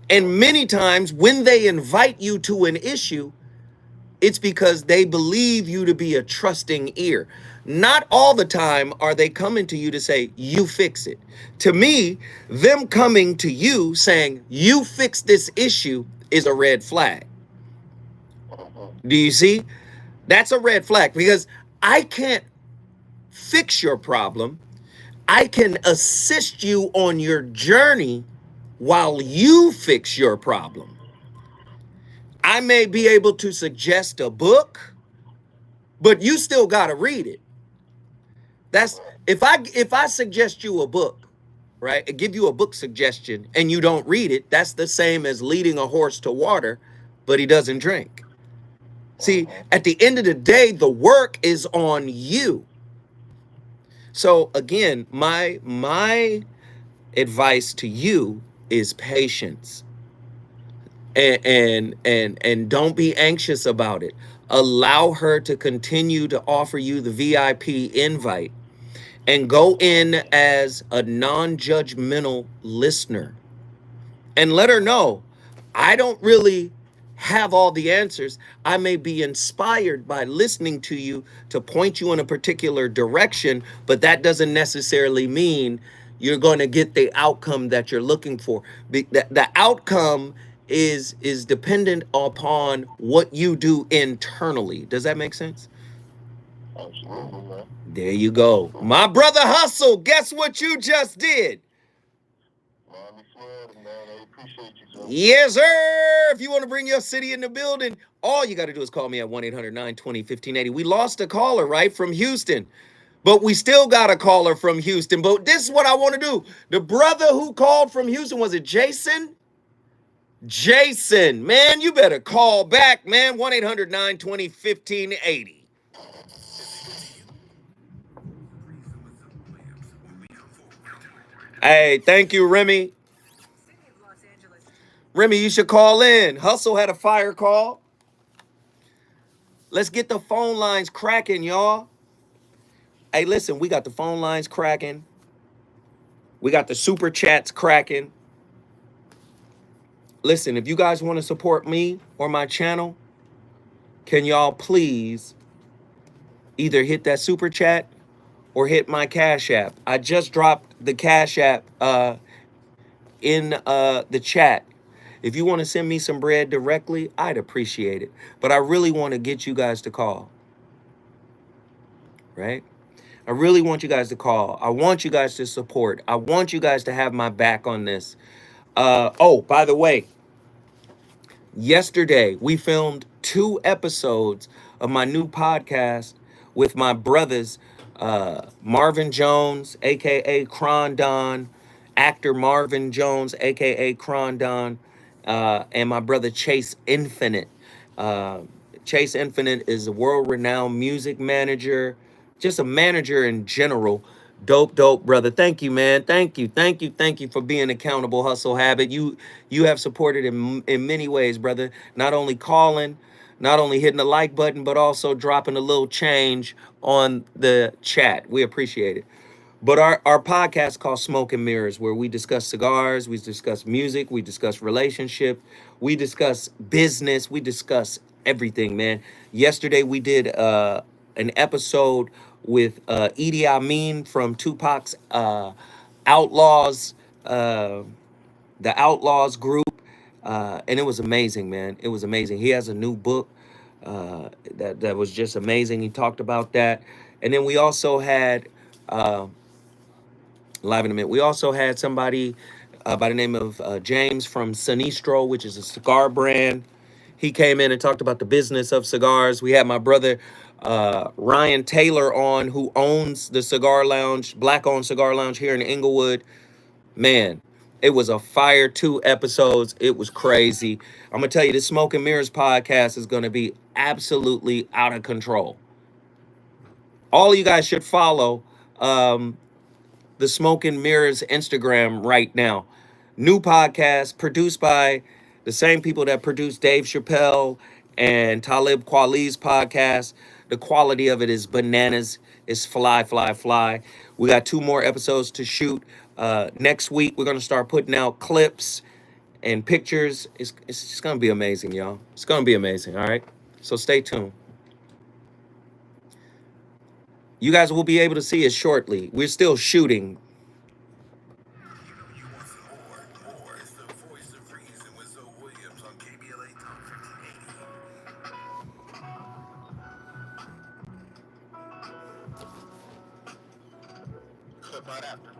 And many times when they invite you to an issue, it's because they believe you to be a trusting ear. Not all the time are they coming to you to say, you fix it. To me, them coming to you saying, you fix this issue is a red flag. Do you see? That's a red flag, because I can't fix your problem. I can assist you on your journey while you fix your problem. I may be able to suggest a book, but you still got to read it. That's if I suggest you a book, right? I give you a book suggestion and you don't read it, that's the same as leading a horse to water, but he doesn't drink. See, at the end of the day, the work is on you. So again, my advice to you is patience. And don't be anxious about it. Allow her to continue to offer you the VIP invite and go in as a non-judgmental listener. and let her know, I don't really have all the answers. I may be inspired by listening to you to point you in a particular direction, but that doesn't necessarily mean you're going to get the outcome that you're looking for. The outcome is dependent upon what you do internally. Does that make sense? Absolutely, man. There you go. My brother Hustle, guess what you just did? Miami, Florida, man. I appreciate you, sir. Yes, sir. If you want to bring your city in the building, all you got to do is call me at 1-800-920-1580. We lost a caller, right, from Houston, but we still got a caller from Houston. But this is what I want to do. The brother who called from Houston, was it Jason? Jason, man, you better call back, man. 1-800-920-1580. Hey, thank you, Remy. Remy, you should call in. Hustle had a fire call. Let's get the phone lines cracking, y'all. Hey, listen, we got the phone lines cracking. We got the super chats cracking. Listen, if you guys want to support me or my channel, can y'all please either hit that super chat or hit my Cash App. I just dropped the Cash App in the chat. If you want to send me some bread directly, I'd appreciate it. But I really want to get you guys to call. Right? I really want you guys to call. I want you guys to support. I want you guys to have my back on this. Oh, by the way, yesterday we filmed 2 episodes of my new podcast with my brothers, Marvin Jones, aka Krondon, actor Marvin Jones, aka Krondon, and my brother Chase Infinite. Chase Infinite is a world-renowned music manager, just a manager in general. Dope, brother. Thank you, man. Thank you for being accountable, Hustle Habit. You have supported in many ways, brother. Not only calling, not only hitting the like button, but also dropping a little change on the chat. We appreciate it. But our podcast called Smoke and Mirrors, where we discuss cigars, we discuss music, we discuss relationship, we discuss business, we discuss everything, man. Yesterday we did an episode with Idi Amin from Tupac's Outlaws, the Outlaws group, and it was amazing, man. It was amazing. He has a new book that was just amazing. He talked about that, and then we also had live in a minute. We also had somebody by the name of James from Sinistro, which is a cigar brand. He came in and talked about the business of cigars. We had my brother Ryan Taylor on, who owns the cigar lounge, black-owned cigar lounge here in Inglewood. Man, it was a fire 2 episodes. It was crazy. I'm going to tell you, this Smoke and Mirrors podcast is going to be absolutely out of control. All of you guys should follow the Smoke and Mirrors Instagram right now. New podcast produced by the same people that produced Dave Chappelle and Talib Kweli's podcast. The quality of it is bananas. It's fly. We got 2 more episodes to shoot. Next week, we're going to start putting out clips and pictures. It's just going to be amazing, y'all. It's going to be amazing, all right? So stay tuned. You guys will be able to see it shortly. We're still shooting. Right after.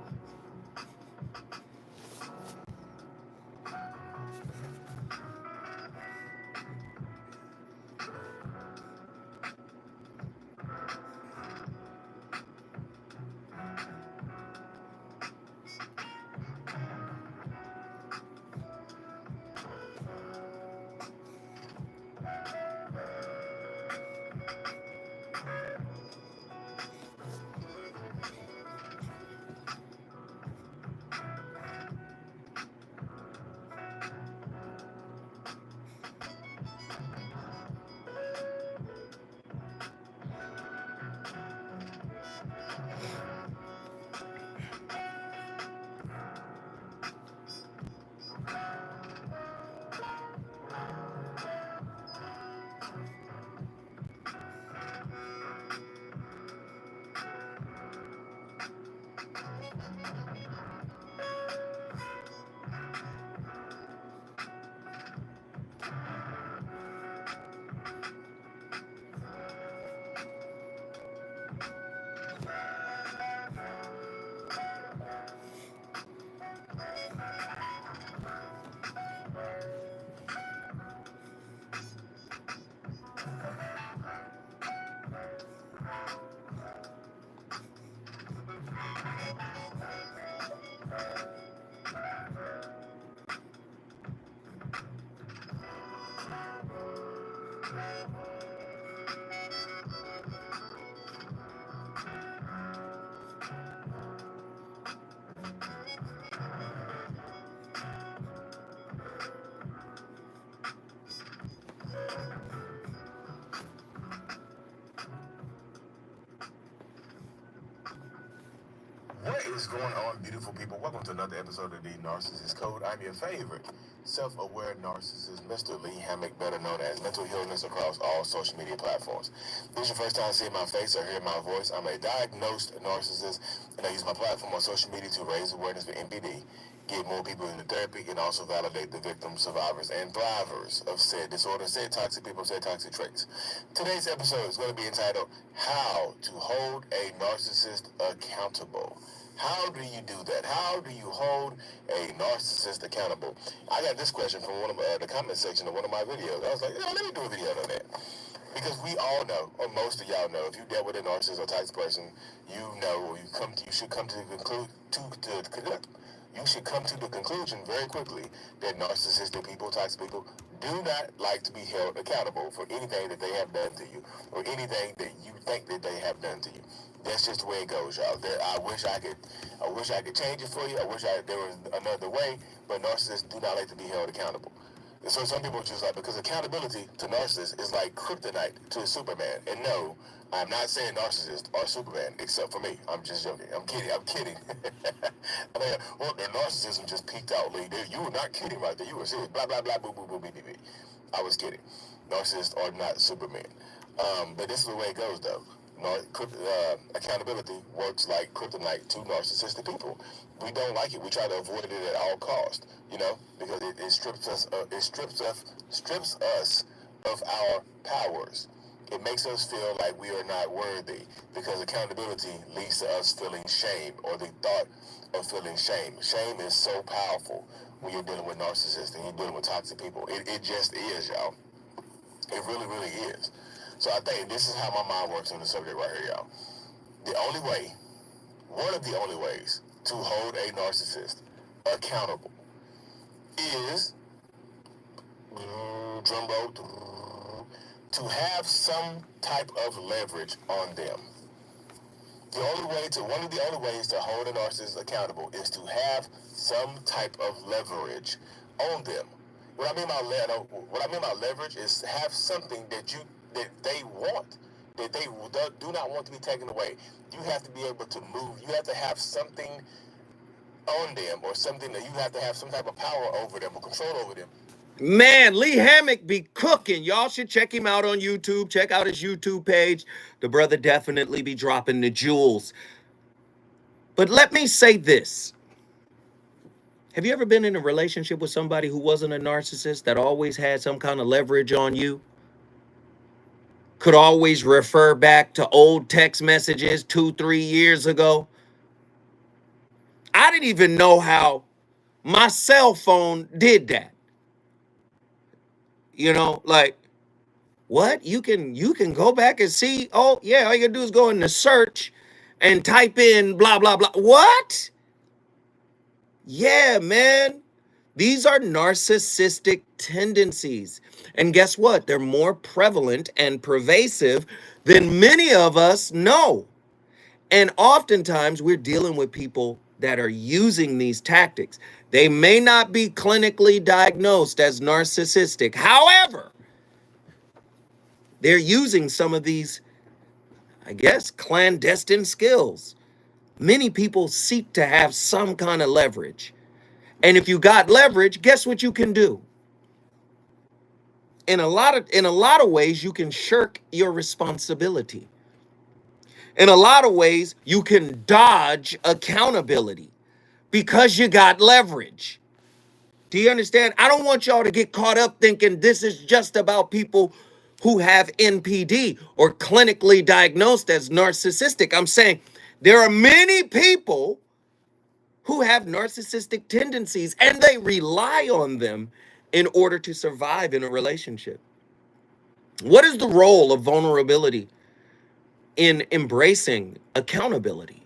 What is going on, beautiful people? Welcome to another episode of the Narcissist Code. I'm your favorite self-aware narcissist, Mr. Lee Hammock, better known as Mental Healness, across all social media platforms. If this is your first time seeing my face or hearing my voice, I'm a diagnosed narcissist, and I use my platform on social media to raise awareness for NPD, get more people into therapy, and also validate the victims, survivors, and thrivers of said disorder, said toxic people, said toxic traits. Today's episode is going to be entitled, How to Hold a Narcissist Accountable. How do you do that? How do you hold a narcissist accountable? I got this question from one of the comment section of one of my videos. I was like, let me do a video on that. Because we all know, or most of y'all know, if you dealt with a narcissist or type person, you know, or you should come to the conclusion very quickly that narcissistic people, toxic people, do not like to be held accountable for anything that they have done to you, or anything that you think that they have done to you. That's just the way it goes, y'all. I wish I could change it for you. I wish there was another way, but narcissists do not like to be held accountable. And so some people just like, because accountability to narcissists is like Kryptonite to Superman. And no, I'm not saying narcissists are Superman, except for me. I'm just joking. I'm kidding. I mean, well, their narcissism just peaked out, Lee. You were not kidding right there. You were serious. Blah, blah, blah, boo, boo, boo, bee, bee, bee. I was kidding. Narcissists are not Superman. But this is the way it goes, though. Accountability works like kryptonite to narcissistic people. We don't like it. We try to avoid it at all costs, because it strips us of our powers. It makes us feel like we are not worthy, because accountability leads to us feeling shame, or the thought of feeling shame. Shame is so powerful when you're dealing with narcissists and you're dealing with toxic people. It just is, y'all. It really, really is. So I think this is how my mind works on the subject right here, y'all. One of the only ways to hold a narcissist accountable is, drumroll, to have some type of leverage on them. One of the only ways to hold a narcissist accountable is to have some type of leverage on them. What I mean by leverage is have something that they want, that they do not want to be taken away. You have to be able to move. You have to have something on them, or something that you have to have some type of power over them or control over them. Man, Lee Hammock be cooking. Y'all should check him out on YouTube. Check out his YouTube page. The brother definitely be dropping the jewels. But let me say this. Have you ever been in a relationship with somebody who wasn't a narcissist, that always had some kind of leverage on you? Could always refer back to old text messages 2-3 years ago? I didn't even know how my cell phone did that. Like, what? You can go back and see, oh yeah, all you gotta do is go into search and type in blah, blah, blah. What? Yeah, man. These are narcissistic tendencies. And guess what? They're more prevalent and pervasive than many of us know. And oftentimes we're dealing with people that are using these tactics. They may not be clinically diagnosed as narcissistic. However, they're using some of these, I guess, clandestine skills. Many people seek to have some kind of leverage. And if you got leverage, guess what you can do? In a lot of ways, you can shirk your responsibility. In a lot of ways, you can dodge accountability because you got leverage. Do you understand? I don't want y'all to get caught up thinking this is just about people who have NPD or clinically diagnosed as narcissistic. I'm saying there are many people who have narcissistic tendencies and they rely on them in order to survive in a relationship. What is the role of vulnerability in embracing accountability?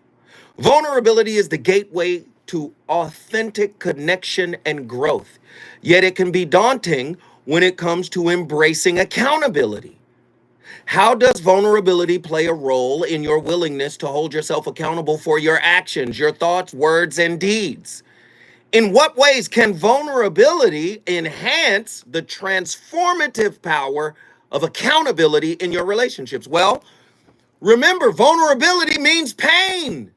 Vulnerability is the gateway to authentic connection and growth, yet it can be daunting when it comes to embracing accountability. How does vulnerability play a role in your willingness to hold yourself accountable for your actions, your thoughts, words, and deeds? In what ways can vulnerability enhance the transformative power of accountability in your relationships? Well, remember, vulnerability means pain.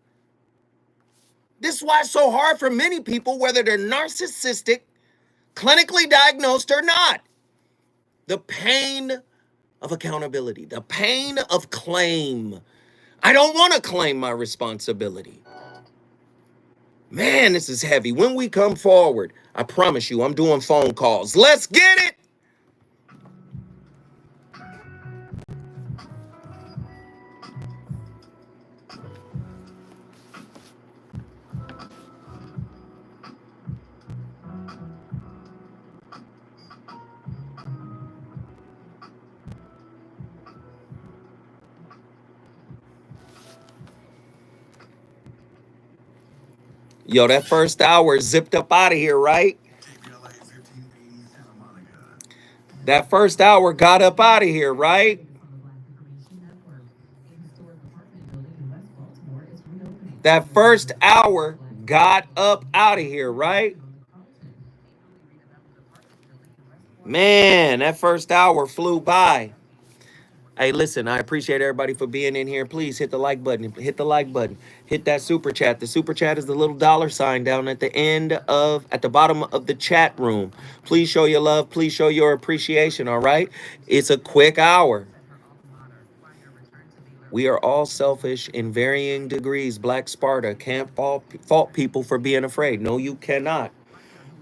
This is why it's so hard for many people, whether they're narcissistic, clinically diagnosed or not. The pain of accountability, the pain of claim. I don't want to claim my responsibility. Man, this is heavy. When we come forward, I promise you, I'm doing phone calls. Let's get it. Yo, that first hour zipped up out of here, right? That first hour got up out of here, right? That first hour got up out of here, right? Man, that first hour flew by. Hey, listen, I appreciate everybody for being in here. Please hit the like button. Hit the like button. Hit that super chat. The super chat is the little $ down at the bottom of the chat room. Please show your love. Please show your appreciation, all right? It's a quick hour. We are all selfish in varying degrees. Black Sparta can't fault people for being afraid. No, you cannot.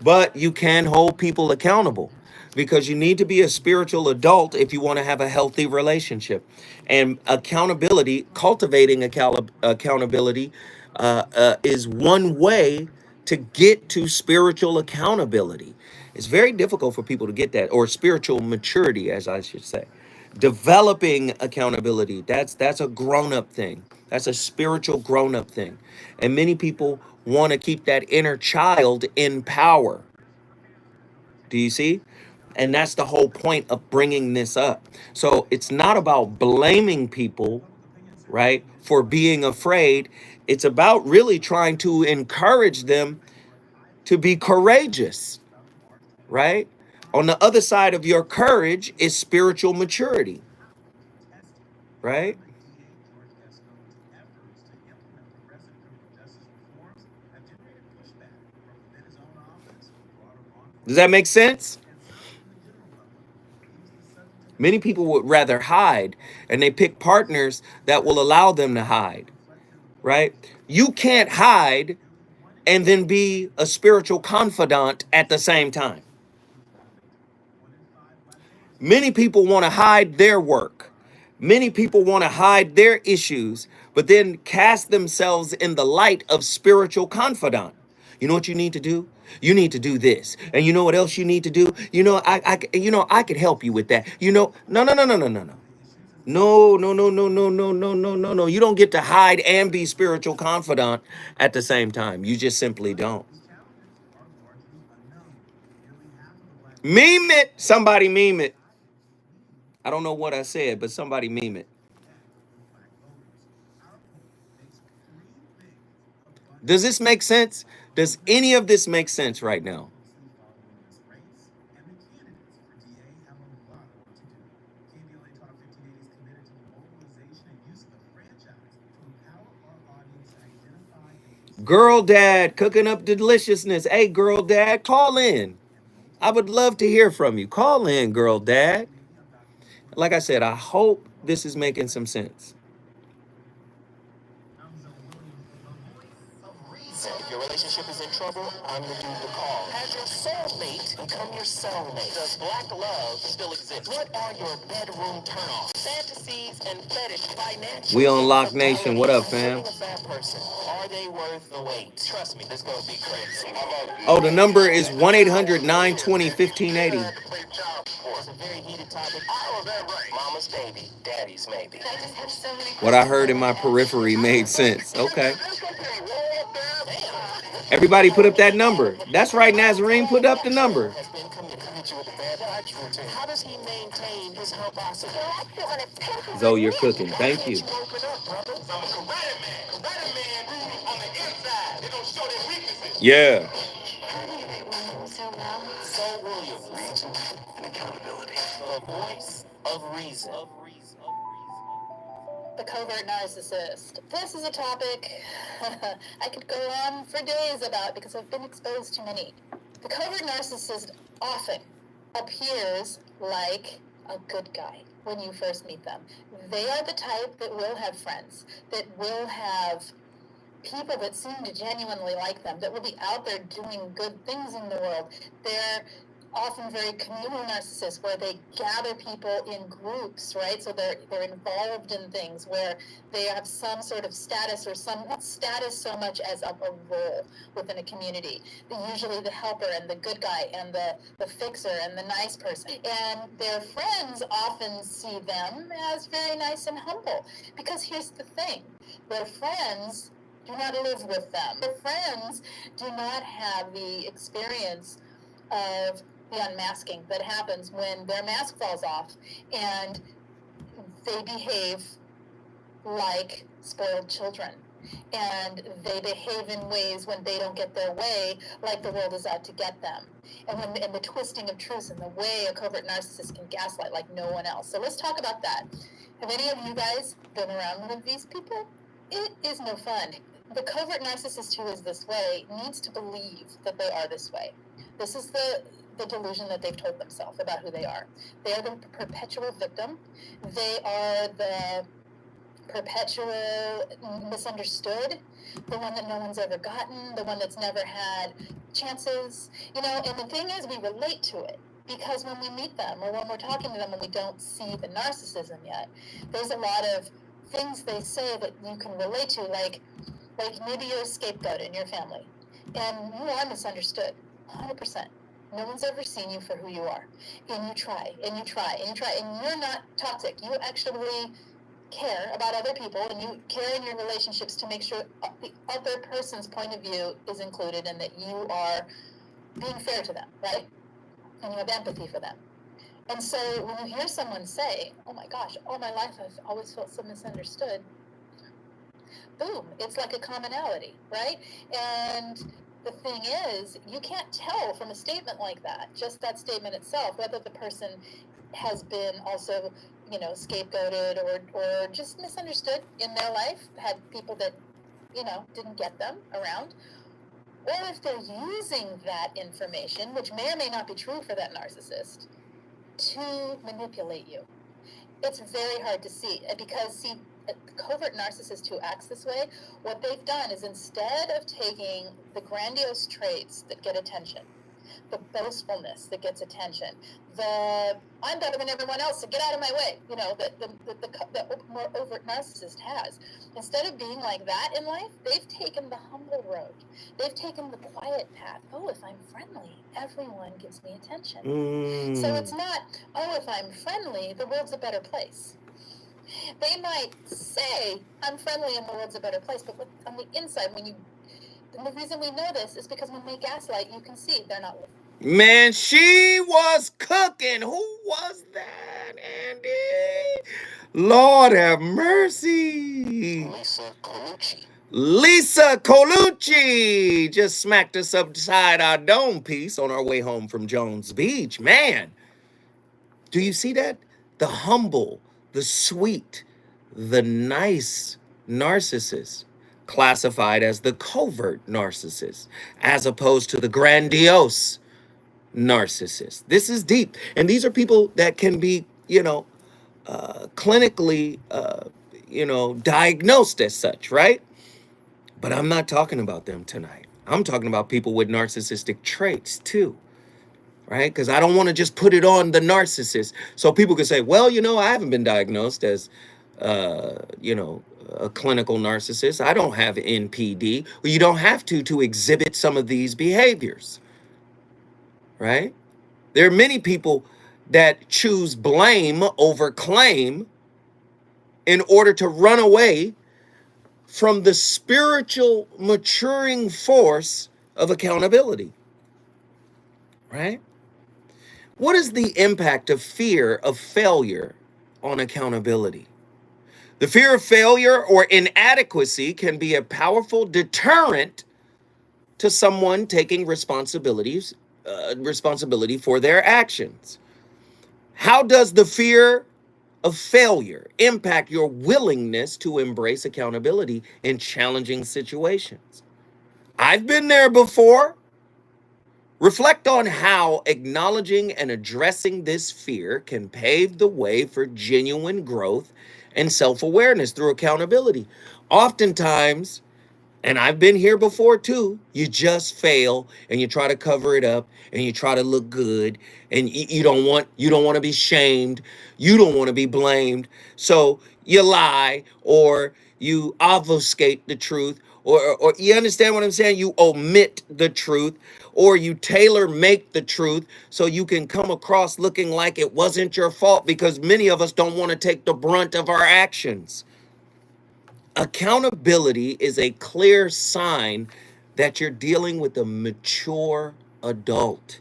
But you can hold people accountable, because you need to be a spiritual adult if you want to have a healthy relationship. And accountability, cultivating accountability is one way to get to spiritual accountability. It's very difficult for people to get that, or spiritual maturity, as I should say. Developing accountability, that's a grown-up thing. That's a spiritual grown-up thing. And many people want to keep that inner child in power. Do you see? And that's the whole point of bringing this up. So it's not about blaming people, right, for being afraid. It's about really trying to encourage them to be courageous, right? On the other side of your courage is spiritual maturity, right? Does that make sense? Many people would rather hide, and they pick partners that will allow them to hide, right? You can't hide and then be a spiritual confidant at the same time. Many people want to hide their work. Many people want to hide their issues, but then cast themselves in the light of spiritual confidant. You know what you need to do? You need to do this. And you know what else you need to do? I could help you with that. No. No. No. You don't get to hide and be spiritual confidant at the same time. You just simply don't. Meme it. Somebody meme it. I don't know what I said, but somebody meme it. Does this make sense? Does any of this make sense right now? Girl Dad cooking up deliciousness. Hey, Girl Dad, call in. I would love to hear from you. Call in, Girl Dad. Like I said, I hope this is making some sense. Your relationship is in trouble, I'm the dude to call. Has your soulmate become your cellmate? Does black love still exist? What are your bedroom turnoffs? Fantasies and fetish, financial. We on Lock Nation. What up, fam? A fat person. Are they worth the wait? Trust me, this gonna be crazy. Oh, the number is 1-800-920-1580. It's a very heated topic. Oh, that right. Mama's baby, daddy's maybe. I just have so many What I heard in my periphery made sense. Okay. Everybody put up that number. That's right, Nazarene. Put up the number. Has been committed to a bad routine. How does he maintain his helposity? Zoe, you're cooking. Thank you. Open up, brother. I'm a combative man. Combative man on the inside. They don't show their weaknesses. Yeah. So Williams, reason and accountability. The voice of reason. The covert narcissist. This is a topic I could go on for days about because I've been exposed to many. The covert narcissist often appears like a good guy when you first meet them. They are the type that will have friends, that will have people that seem to genuinely like them, that will be out there doing good things in the world. They're often very communal narcissists where they gather people in groups, right? So they're involved in things where they have some sort of status or some, not status so much as a role within a community. They're usually the helper and the good guy and the fixer and the nice person. And their friends often see them as very nice and humble. Because here's the thing, their friends do not live with them. Their friends do not have the experience of the unmasking that happens when their mask falls off and they behave like spoiled children. And they behave in ways when they don't get their way, like the world is out to get them. And the twisting of truth and the way a covert narcissist can gaslight like no one else. So let's talk about that. Have any of you guys been around with these people? It is no fun. The covert narcissist who is this way needs to believe that they are this way. This is the delusion that they've told themselves about who they are. They are the perpetual victim. They are the perpetual misunderstood, the one that no one's ever gotten, the one that's never had chances. You know, and the thing is, we relate to it. Because when we meet them or when we're talking to them and we don't see the narcissism yet, there's a lot of things they say that you can relate to, like maybe you're a scapegoat in your family and you are misunderstood 100%. No one's ever seen you for who you are. And you try, and you try, and you try, and you're not toxic. You actually care about other people, and you care in your relationships to make sure the other person's point of view is included and that you are being fair to them, right? And you have empathy for them. And so when you hear someone say, oh my gosh, all my life I've always felt so misunderstood, boom, it's like a commonality, right? And the thing is, you can't tell from a statement like that, just that statement itself, whether the person has been also, you know, scapegoated or just misunderstood in their life, had people that, you know, didn't get them around, or if they're using that information, which may or may not be true for that narcissist, to manipulate you. It's very hard to see, because, see, a covert narcissist who acts this way, what they've done is instead of taking the grandiose traits that get attention, the boastfulness that gets attention, the I'm better than everyone else, so get out of my way, you know, that the more overt narcissist has. Instead of being like that in life, they've taken the humble road. They've taken the quiet path. Oh, if I'm friendly, everyone gives me attention. So it's not, oh, if I'm friendly, the world's a better place. They might say, I'm friendly and the world's a better place, but on the inside, and the reason we know this is because when they gaslight, you can see they're not. Man, she was cooking. Who was that, Andy? Lord have mercy. Lisa Colucci just smacked us upside our dome piece on our way home from Jones Beach. Man, do you see that? The humble, the sweet, the nice narcissist classified as the covert narcissist, as opposed to the grandiose narcissist. This is deep. And these are people that can be, clinically, diagnosed as such, right? But I'm not talking about them tonight. I'm talking about people with narcissistic traits too, right? Because I don't want to just put it on the narcissist. So people can say, well, I haven't been diagnosed as, a clinical narcissist. I don't have NPD. Well, you don't have to exhibit some of these behaviors, right? There are many people that choose blame over claim in order to run away from the spiritual maturing force of accountability, right? What is the impact of fear of failure on accountability? The fear of failure or inadequacy can be a powerful deterrent to someone taking responsibility for their actions. How does the fear of failure impact your willingness to embrace accountability in challenging situations? I've been there before. Reflect on how acknowledging and addressing this fear can pave the way for genuine growth and self-awareness through accountability. Oftentimes, and I've been here before too, you just fail and you try to cover it up and you try to look good, and you don't want to be shamed, you don't want to be blamed. So you lie, or you obfuscate the truth, or you understand what I'm saying? You omit the truth, or you tailor make the truth so you can come across looking like it wasn't your fault, because many of us don't want to take the brunt of our actions. Accountability is a clear sign that you're dealing with a mature adult.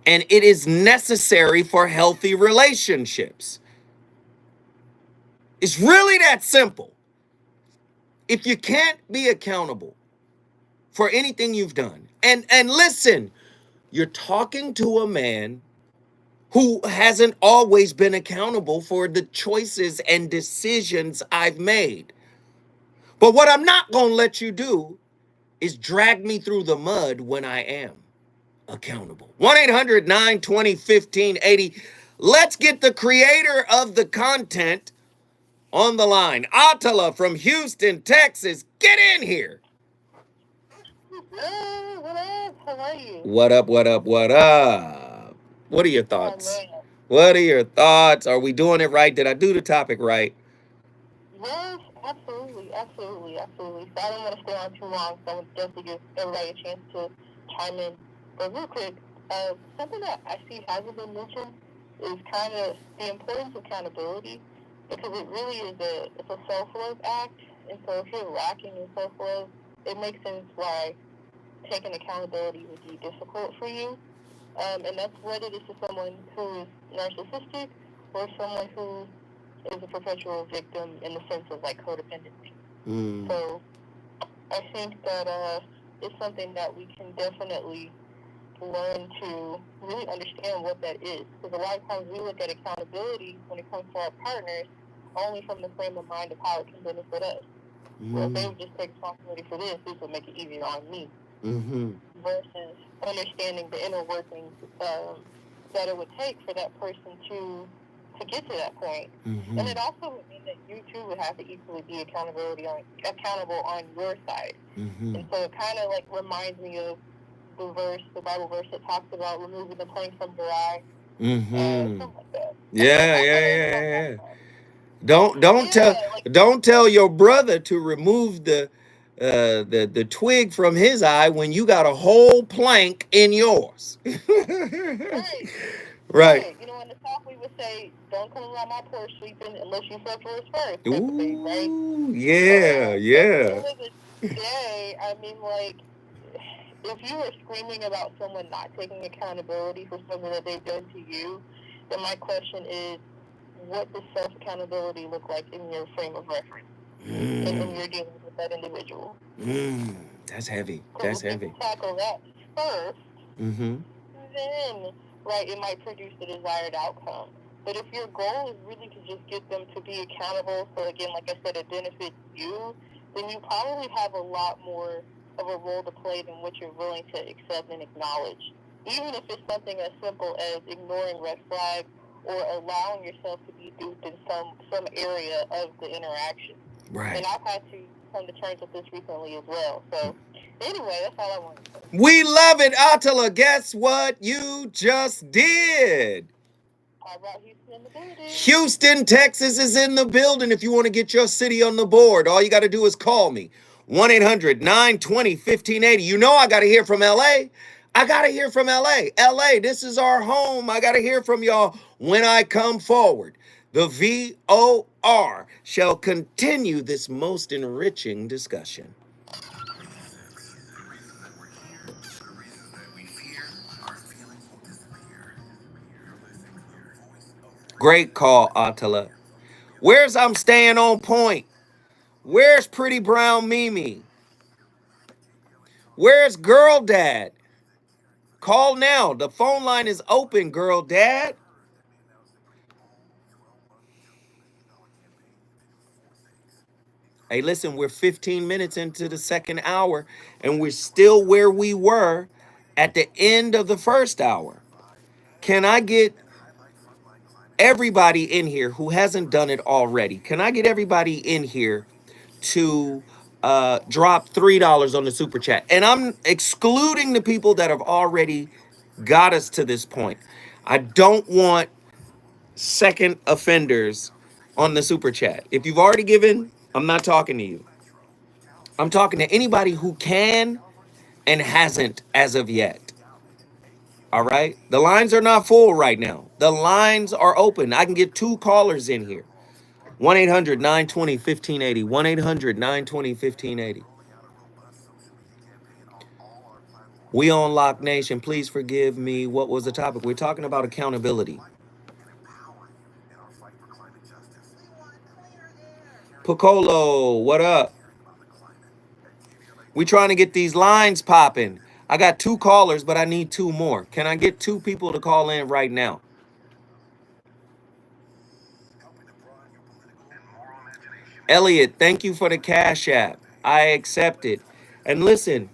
And it is necessary for healthy relationships. It's really that simple. If you can't be accountable for anything you've done, and listen, you're talking to a man who hasn't always been accountable for the choices and decisions I've made. But what I'm not going to let you do is drag me through the mud when I am accountable. 1-800-920-1580. Let's get the creator of the content on the line. Attila from Houston, Texas. Get in here. Hey, what up? How are you? What up, what up, what up? What are your thoughts? Man. What are your thoughts? Are we doing it right? Did I do the topic right? Yes, absolutely. So I don't want to stay on too long, so I would definitely give everybody a chance to chime in. But real quick, something that I see hasn't been mentioned is kind of the importance of accountability, because it really is it's a self-love act. And so if you're lacking in self-love, it makes sense why taking accountability would be difficult for you. And that's whether this is someone who is narcissistic or someone who is a perpetual victim in the sense of like codependency. So I think that it's something that we can definitely learn to really understand what that is. Because a lot of times we look at accountability when it comes to our partners only from the frame of mind of how it can benefit us. So if they would just take responsibility for this would make it easier on me. Versus understanding the inner workings that it would take for that person to get to that point. And it also would mean that you too would have to equally be accountable on your side. And so it kind of like reminds me of the Bible verse that talks about removing the plank from your eye. Something like that. Yeah. Don't tell your brother to remove the twig from his eye when you got a whole plank in yours. Right. You know, in the South we would say, don't come around my porch sleeping unless you slept yours first. Ooh, right? Yeah. At the end of the day, I mean, like, if you are screaming about someone not taking accountability for something that they've done to you, then my question is, what does self-accountability look like in your frame of reference? And when you're dealing with that individual? That's heavy. If you tackle that first, then, right, it might produce the desired outcome. But if your goal is really to just get them to be accountable, so again, like I said, it benefits you, then you probably have a lot more of a role to play than what you're willing to accept and acknowledge. Even if it's something as simple as ignoring red flags or allowing yourself to be duped in some area of the interaction. Right. And I've had to come to terms with this recently as well. So anyway, that's all I wanted to say. We love it, Attila. Guess what you just did? How about Houston in the building? Houston, Texas is in the building. If you want to get your city on the board, all you got to do is call me. 1-800-920-1580. You know I got to hear from LA. I got to hear from LA. LA, this is our home. I got to hear from y'all when I come forward. The VOR shall continue this most enriching discussion. Great call, Attila. Where's I'm staying on point? Where's Pretty Brown Mimi? Where's Girl Dad? Call now. The phone line is open, Girl Dad. Hey, listen, we're 15 minutes into the second hour, and we're still where we were at the end of the first hour. Can I get everybody in here who hasn't done it already? Can I get everybody in here to drop $3 on the super chat? And I'm excluding the people that have already got us to this point. I don't want second offenders on the super chat. If you've already given, I'm not talking to you. I'm talking to anybody who can and hasn't as of yet. All right? The lines are not full right now. The lines are open. I can get 2 callers in here. 1-800-920-1580. 1-800-920-1580. We on Lock Nation. Please forgive me. What was the topic? We're talking about accountability. Piccolo, what up? We trying to get these lines popping. I got 2 callers, but I need 2 more. Can I get 2 people to call in right now? Elliot, thank you for the Cash App. I accept it. And listen,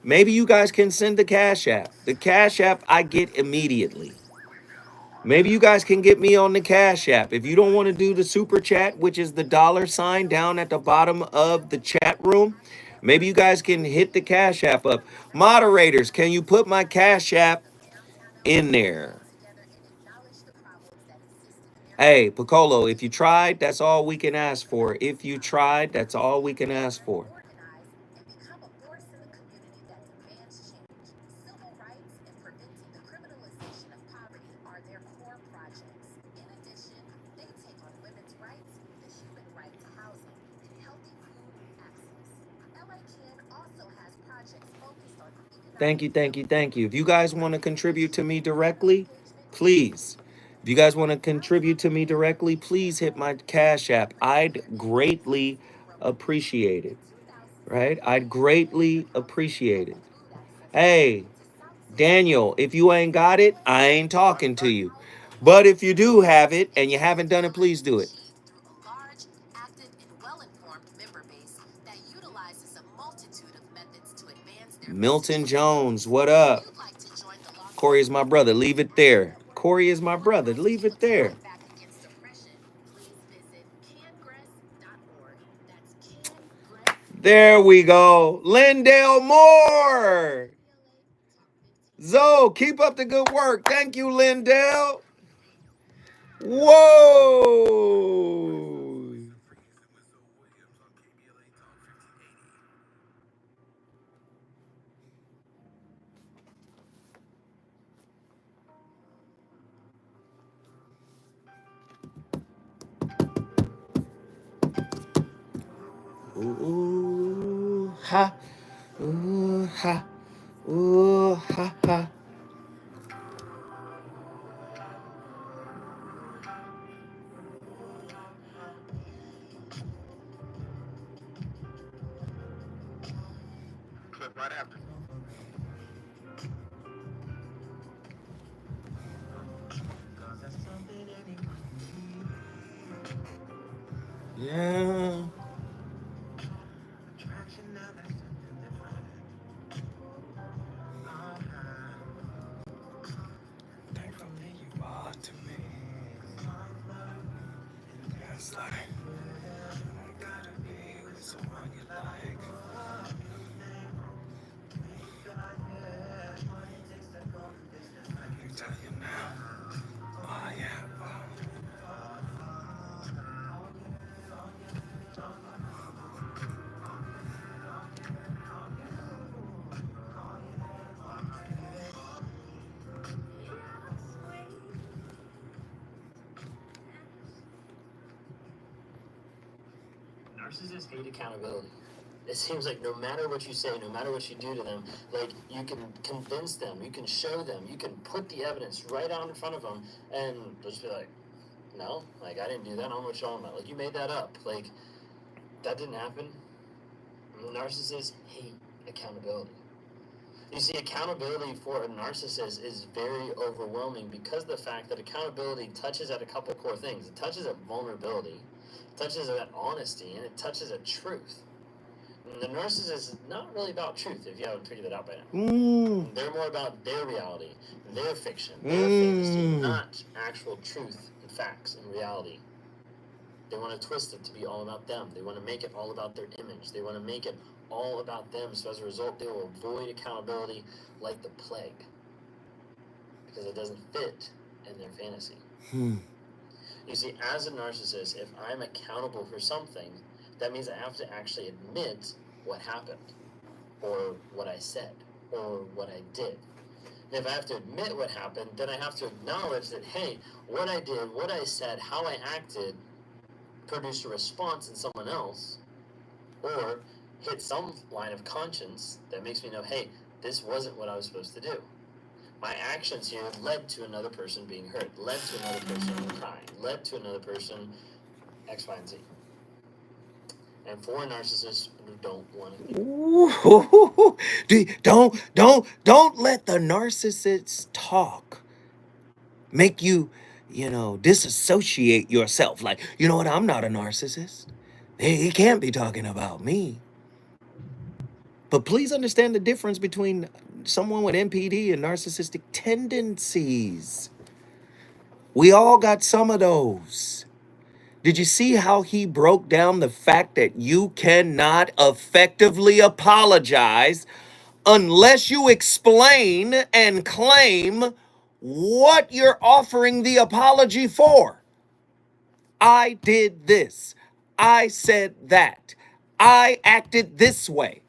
maybe you guys can send the Cash App. The Cash App I get immediately. Maybe you guys can get me on the Cash App. If you don't want to do the super chat, which is the $ down at the bottom of the chat room, maybe you guys can hit the Cash App up. Moderators, can you put my Cash App in there? Hey, Piccolo, if you tried, that's all we can ask for. If you tried, that's all we can ask for. Thank you, thank you, thank you. If you guys want to contribute to me directly, please. If you guys want to contribute to me directly, please hit my Cash App. I'd greatly appreciate it. Right? I'd greatly appreciate it. Hey, Daniel, if you ain't got it, I ain't talking to you. But if you do have it and you haven't done it, please do it. Milton Jones, what up? Corey is my brother. Leave it there. Corey is my brother. Leave it there. There we go. Lindell Moore. Zoe, keep up the good work. Thank you, Lindell. Whoa. Ooh, ha. Ooh, ha. Ooh, ha, ha. Clip right after. Yeah. Thankfully you are to me. Yes, like I gotta be with someone Narcissists hate accountability. It seems like no matter what you say, no matter what you do to them, like you can convince them, you can show them, you can put the evidence right out in front of them, and they'll just be like, no, like I didn't do that. I don't know what you're talking about. Like you made that up. Like that didn't happen. Narcissists hate accountability. You see, accountability for a narcissist is very overwhelming because of the fact that accountability touches at a couple core things. It touches at vulnerability, it touches at honesty, and it touches at truth. And the narcissist is not really about truth, if you haven't figured that out by now. They're more about their reality, their fiction, their fantasy, not actual truth and facts and reality. They want to twist it to be all about them. They want to make it all about their image. They want to make it all about them. So as a result, they will avoid accountability like the plague because it doesn't fit in their fantasy. You see, as a narcissist, if I'm accountable for something, that means I have to actually admit what happened or what I said or what I did. And if I have to admit what happened, then I have to acknowledge that, hey, what I did, what I said, how I acted produced a response in someone else, or hit some line of conscience that makes me know, hey, this wasn't what I was supposed to do. My actions here led to another person being hurt, led to another person crying, led to another person X, Y, and Z. And for narcissists who don't want to Don't let the narcissist's talk make you, disassociate yourself. Like, you know what? I'm not a narcissist. He can't be talking about me. But please understand the difference between someone with NPD and narcissistic tendencies. We all got some of those. Did you see how he broke down the fact that you cannot effectively apologize unless you explain and claim what you're offering the apology for? I did this. I said that. I acted this way.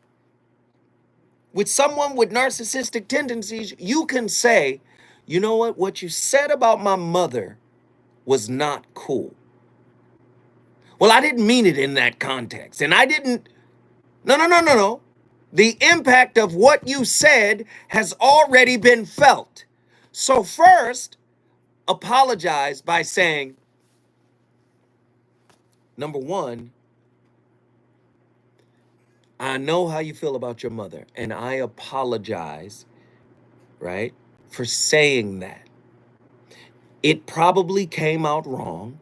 With someone with narcissistic tendencies, you can say, you know what you said about my mother was not cool. Well, I didn't mean it in that context. And I didn't. No. The impact of what you said has already been felt. So first, apologize by saying, number one, I know how you feel about your mother, and I apologize, right, for saying that. It probably came out wrong.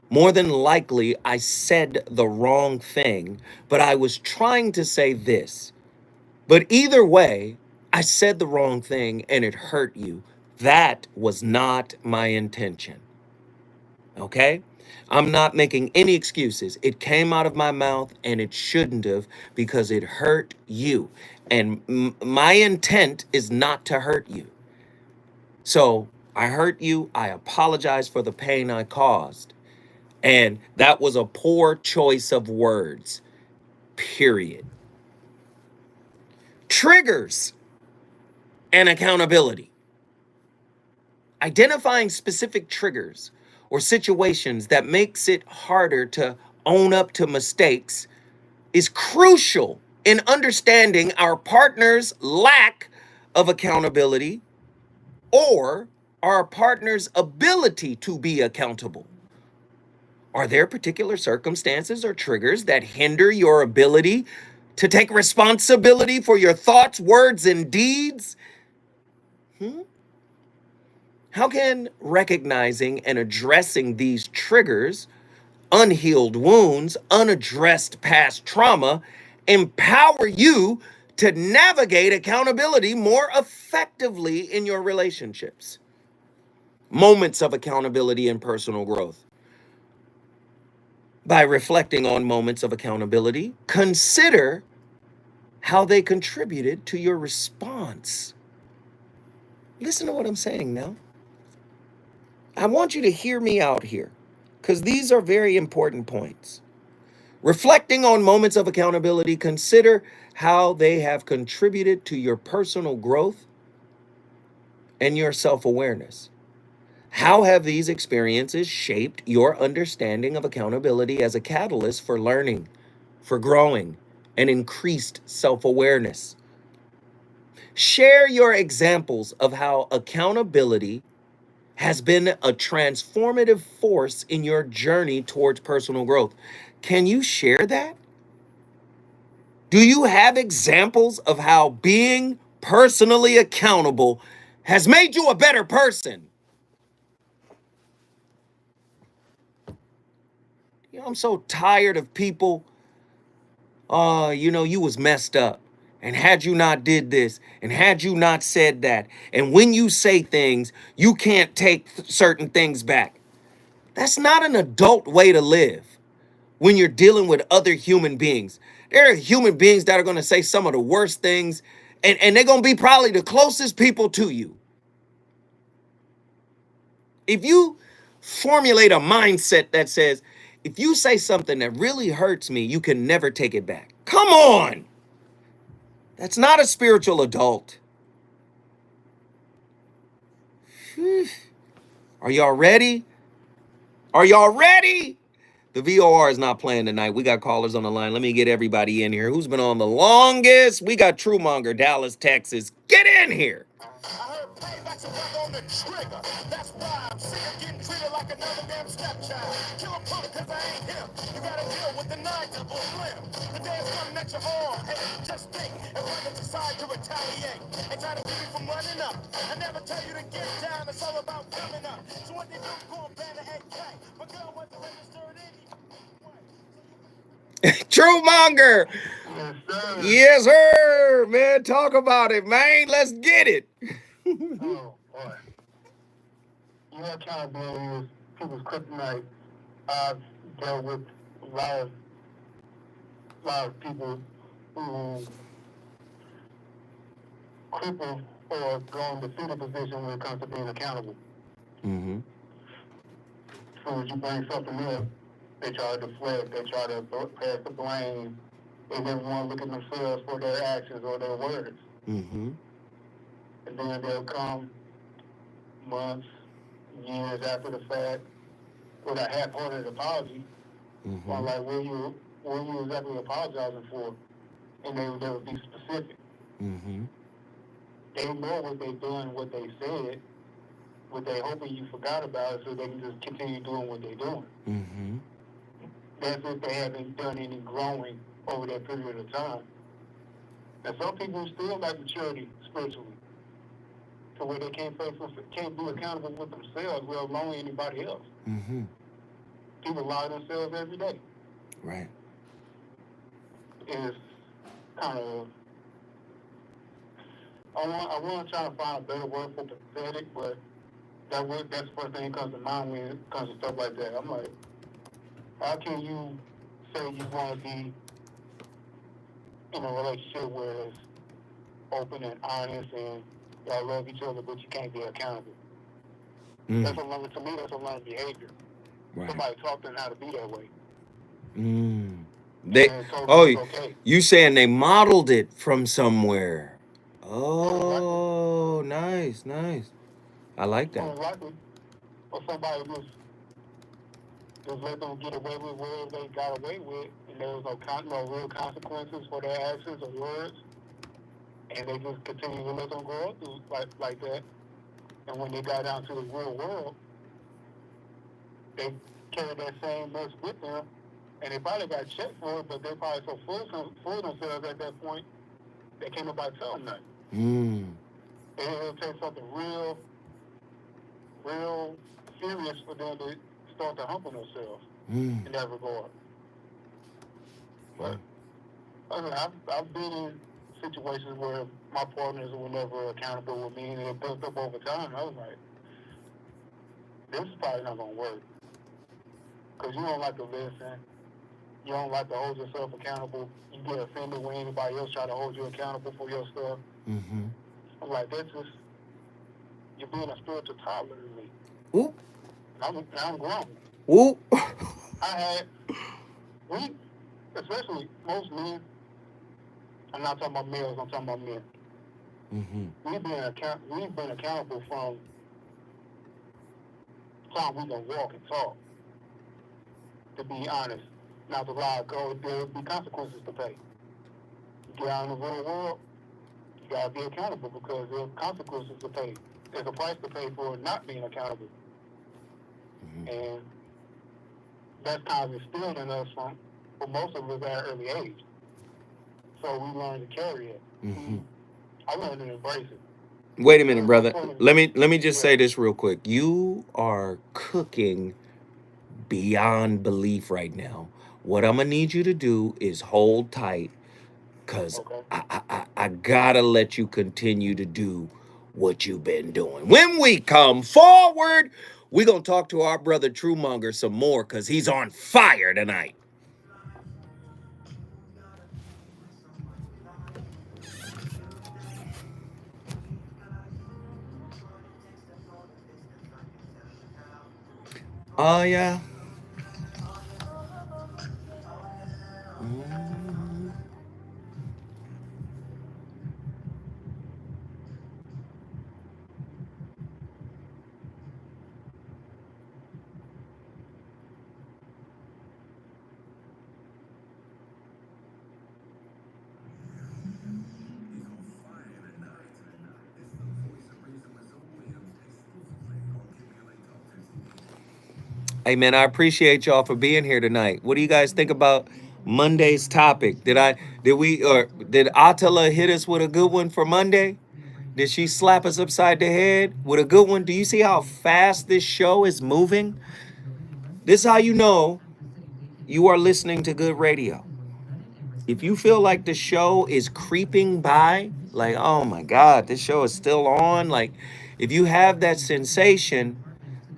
More than likely, I said the wrong thing, but I was trying to say this. But either way, I said the wrong thing and it hurt you. That was not my intention. Okay? I'm not making any excuses. It came out of my mouth and it shouldn't have because it hurt you. And my intent is not to hurt you. So I hurt you. I apologize for the pain I caused. And that was a poor choice of words, period. Triggers and accountability. Identifying specific triggers or situations that makes it harder to own up to mistakes is crucial in understanding our partner's lack of accountability or our partner's ability to be accountable. Are there particular circumstances or triggers that hinder your ability to take responsibility for your thoughts, words, and deeds? How can recognizing and addressing these triggers, unhealed wounds, unaddressed past trauma, empower you to navigate accountability more effectively in your relationships? Moments of accountability and personal growth. By reflecting on moments of accountability, consider how they contributed to your response. Listen to what I'm saying now. I want you to hear me out here, because these are very important points. Reflecting on moments of accountability, consider how they have contributed to your personal growth and your self-awareness. How have these experiences shaped your understanding of accountability as a catalyst for learning, for growing and increased self-awareness. Share your examples of how accountability has been a transformative force in your journey towards personal growth. Can you share that? Do you have examples of how being personally accountable has made you a better person? You know, I'm so tired of people, you was messed up. And had you not did this, and had you not said that, and when you say things, you can't take certain things back. That's not an adult way to live when you're dealing with other human beings. There are human beings that are going to say some of the worst things, and they're going to be probably the closest people to you. If you formulate a mindset that says, if you say something that really hurts me, you can never take it back. Come on. That's not a spiritual adult. Whew. Are y'all ready? Are y'all ready? The VOR is not playing tonight. We got callers on the line. Let me get everybody in here. Who's been on the longest? We got Truemonger, Dallas, Texas. Get in here. I heard payback's a weapon on the trigger. That's why I'm sick of getting treated like another damn stepchild. Kill a punk cause I ain't him. You gotta deal with the 9-double slim. The day is coming at your arm. Hey, just think. If I decide to retaliate and try to keep you from running up, I never tell you to get down. It's all about coming up. So what they do, go and ban the AK. My girl wasn't registered in you. Truemonger. Yes, sir. Yes, sir. Man, talk about it, man. Let's get it. Oh, boy. Your accountability is people's kryptonite. I've dealt with a lot of people who cripple or go in the fetal position when it comes to being accountable. Mm-hmm. As soon as you bring something up, they try to deflect, they try to pass the blame. They never want to look at themselves for their actions or their words. Mm-hmm. And then they'll come months, years after the fact with a half-hearted apology. Mm-hmm. Or like, what you exactly apologizing for? And they would be specific. Mm-hmm. They know what they've done, what they said, what they hoping you forgot about it so they can just continue doing what they're doing. Mm-hmm. That's if they haven't done any growing over that period of time. And some people still lack maturity spiritually, to where they can't be accountable with themselves, let alone anybody else. Mm-hmm. People lie to themselves every day. Right. It's kind of, I want to try to find a better word for pathetic, but that's the first thing that comes to mind when it comes to stuff like that. I'm like, how can you say you want to be in a relationship where it's open and honest and y'all love each other, but you can't be accountable? Mm. To me, that's a learned behavior. Right. Somebody taught them how to be that way. Mm. Okay. You saying they modeled it from somewhere? Oh, nice. I like that. Likely. Or somebody just let them get away with whatever they got away with, and there was no real consequences for their actions or words, and they just continue to let them grow up like that. And when they got down to the real world, they carried that same mess with them, and they probably got checked for it, but they probably so full of themselves at that point, they can't nobody tell them nothing. Mm. It'll take something real serious for them to start to humble themselves in that regard. But I've been in situations where my partners were never accountable with me, and it built up over time. I was like, this is probably not going to work. Because you don't like to listen. You don't like to hold yourself accountable. You get offended when anybody else try to hold you accountable for your stuff. Mm-hmm. I'm like, you're being a spiritual toddler to me. Ooh. I'm grown. Ooh. Especially most men, I'm not talking about males, I'm talking about men. Mm-hmm. We've been accountable from the time we can walk and talk, to be honest. not to lie, go, there'll be consequences to pay. You get out in the real world, you gotta be accountable because there's consequences to pay. There's a price to pay for not being accountable. And that's kind of instilled in us for most of us at an early age. So we learn to carry it. I learned to embrace it. Wait a minute, brother. Let me just say this real quick. You are cooking beyond belief right now. What I'm gonna need you to do is hold tight, cause I gotta let you continue to do what you've been doing. When we come forward, we're gonna talk to our brother Truemonger some more, cause he's on fire tonight. Oh yeah. Hey man, I appreciate y'all for being here tonight. What do you guys think about Monday's topic? Did Attila hit us with a good one for Monday? Did she slap us upside the head with a good one? Do you see how fast this show is moving? This is how you know you are listening to good radio. If you feel like the show is creeping by, like, oh my God, this show is still on. Like, if you have that sensation,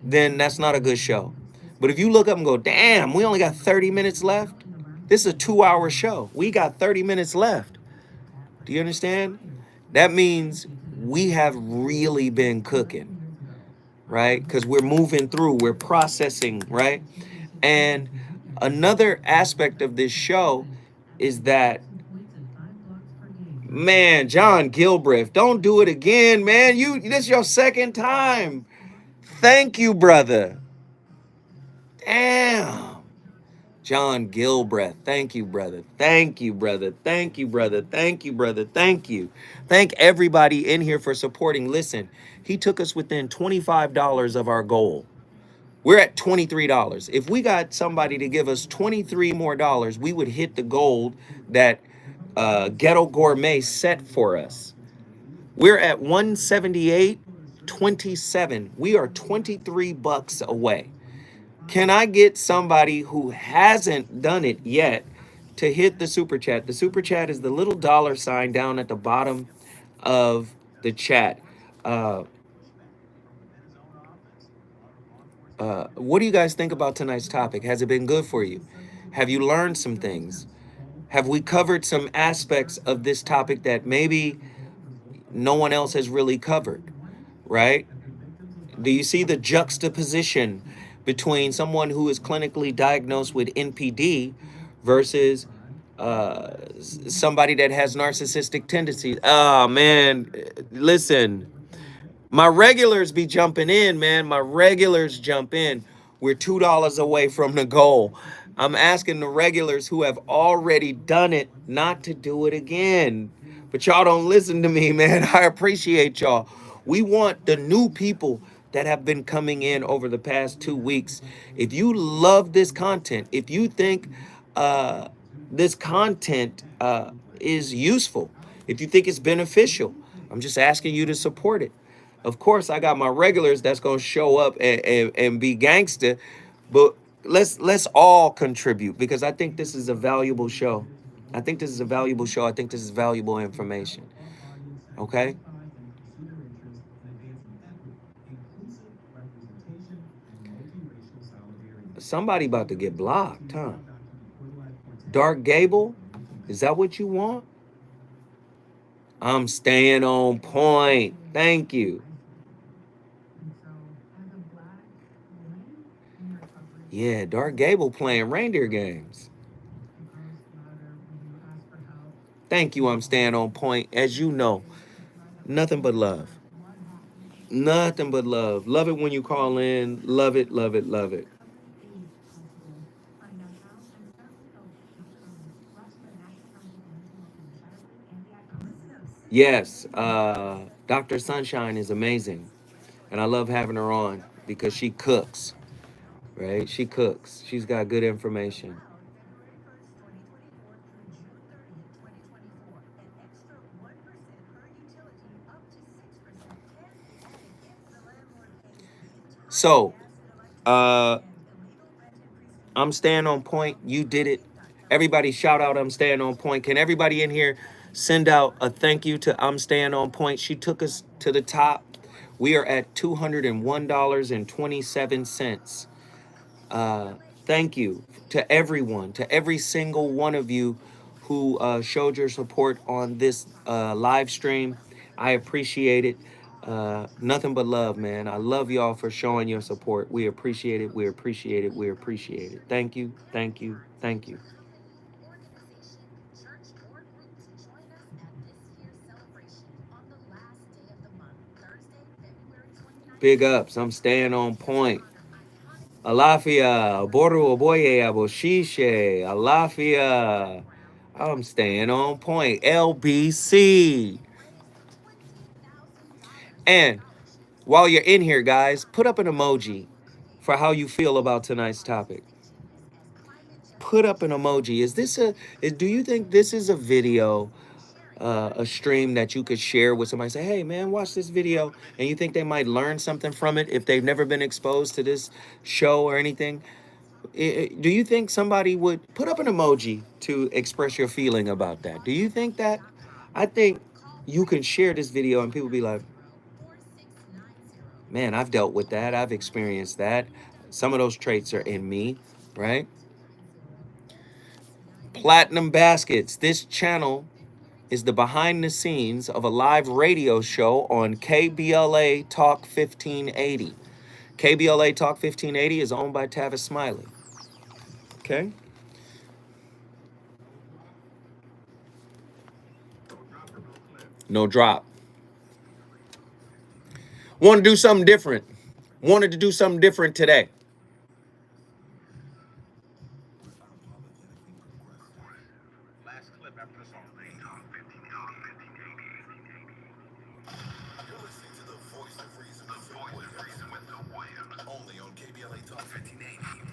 then that's not a good show. But if you look up and go, damn, we only got 30 minutes left. This is a 2-hour show. We got 30 minutes left. Do you understand? That means we have really been cooking, right? Because we're moving through, we're processing, right? And another aspect of this show is that, man, John Gilbreth, don't do it again, man. This is your second time. Thank you, brother. Damn. John Gilbreth, thank you, brother. Thank you, brother. Thank you, brother. Thank you, brother. Thank you. Thank everybody in here for supporting. Listen, he took us within $25 of our goal. We're at $23. If we got somebody to give us $23 more, we would hit the goal that Ghetto Gourmet set for us. We're at 178.27. We are 23 bucks away. Can I get somebody who hasn't done it yet to hit the super chat? The super chat is the little dollar sign down at the bottom of the chat. What do you guys think about tonight's topic? Has it been good for you? Have you learned some things? Have we covered some aspects of this topic that maybe no one else has really covered, right? Do you see the juxtaposition between someone who is clinically diagnosed with NPD versus somebody that has narcissistic tendencies? Oh, man, listen. My regulars be jumping in, man. My regulars jump in. We're $2 away from the goal. I'm asking the regulars who have already done it not to do it again. But y'all don't listen to me, man. I appreciate y'all. We want the new people that have been coming in over the past 2 weeks. If you love this content, if you think this content is useful, if you think it's beneficial, I'm just asking you to support it. Of course, I got my regulars that's gonna show up and be gangster, but let's all contribute because I think this is a valuable show. I think this is a valuable show. I think this is valuable information. Okay. Somebody about to get blocked, huh? Dark Gable, is that what you want? I'm staying on point. Thank you. Yeah, Dark Gable playing reindeer games. Thank you, I'm staying on point. As you know, nothing but love. Nothing but love. Love it when you call in. Love it, love it, love it. Yes, Dr. Sunshine is amazing. And I love having her on because she cooks, right? She cooks. She's got good information. So, uh, I'm staying on point. You did it. Everybody shout out, I'm staying on point. Can everybody in here send out a thank you to I'm staying on point? She took us to the top. We are at $201.27. Thank you to everyone, to every single one of you who showed your support on this live stream. I appreciate it. Nothing but love, man. I love y'all for showing your support. We appreciate it. We appreciate it. We appreciate it. Thank you. Thank you. Thank you. Big ups. I'm staying on point. Alafia, Boru Oboye Aboshishe, Alafia. I'm staying on point. LBC. And while you're in here, guys, put up an emoji for how you feel about tonight's topic. Put up an emoji. Do you think this is a video, a stream that you could share with somebody? Say, hey, man, watch this video. And you think they might learn something from it if they've never been exposed to this show or anything? Do you think somebody would put up an emoji to express your feeling about that? Do you think that? I think you can share this video and people be like, man, I've dealt with that. I've experienced that. Some of those traits are in me, right? Platinum Baskets. This channel is the behind the scenes of a live radio show on KBLA Talk 1580. KBLA Talk 1580 is owned by Tavis Smiley. Okay? No drop. Want to do something different. Wanted to do something different today. Last clip after the song. You're listening to the voice of reason with Phil Williams. Only on KBLA Talk 1580.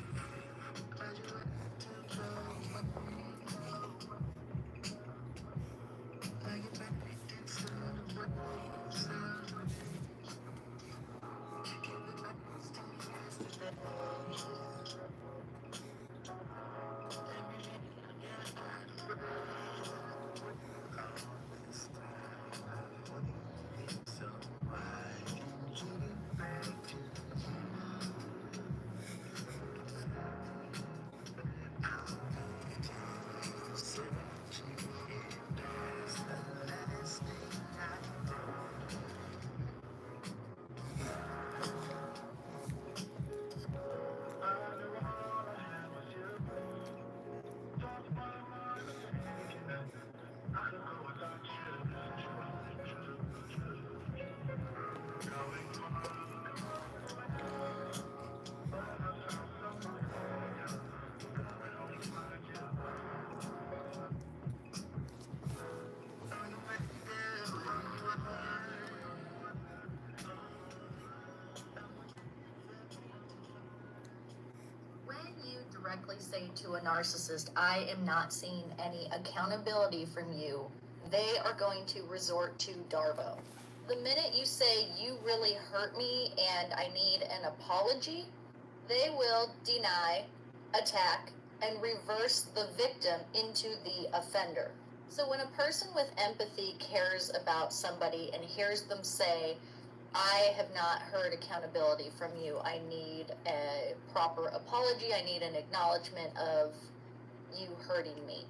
Directly say to a narcissist, I am not seeing any accountability from you, they are going to resort to DARVO. The minute you say you really hurt me and I need an apology, they will deny, attack, and reverse the victim into the offender. So when a person with empathy cares about somebody and hears them say, I have not heard accountability from you. I need a proper apology. I need an acknowledgement of you hurting me.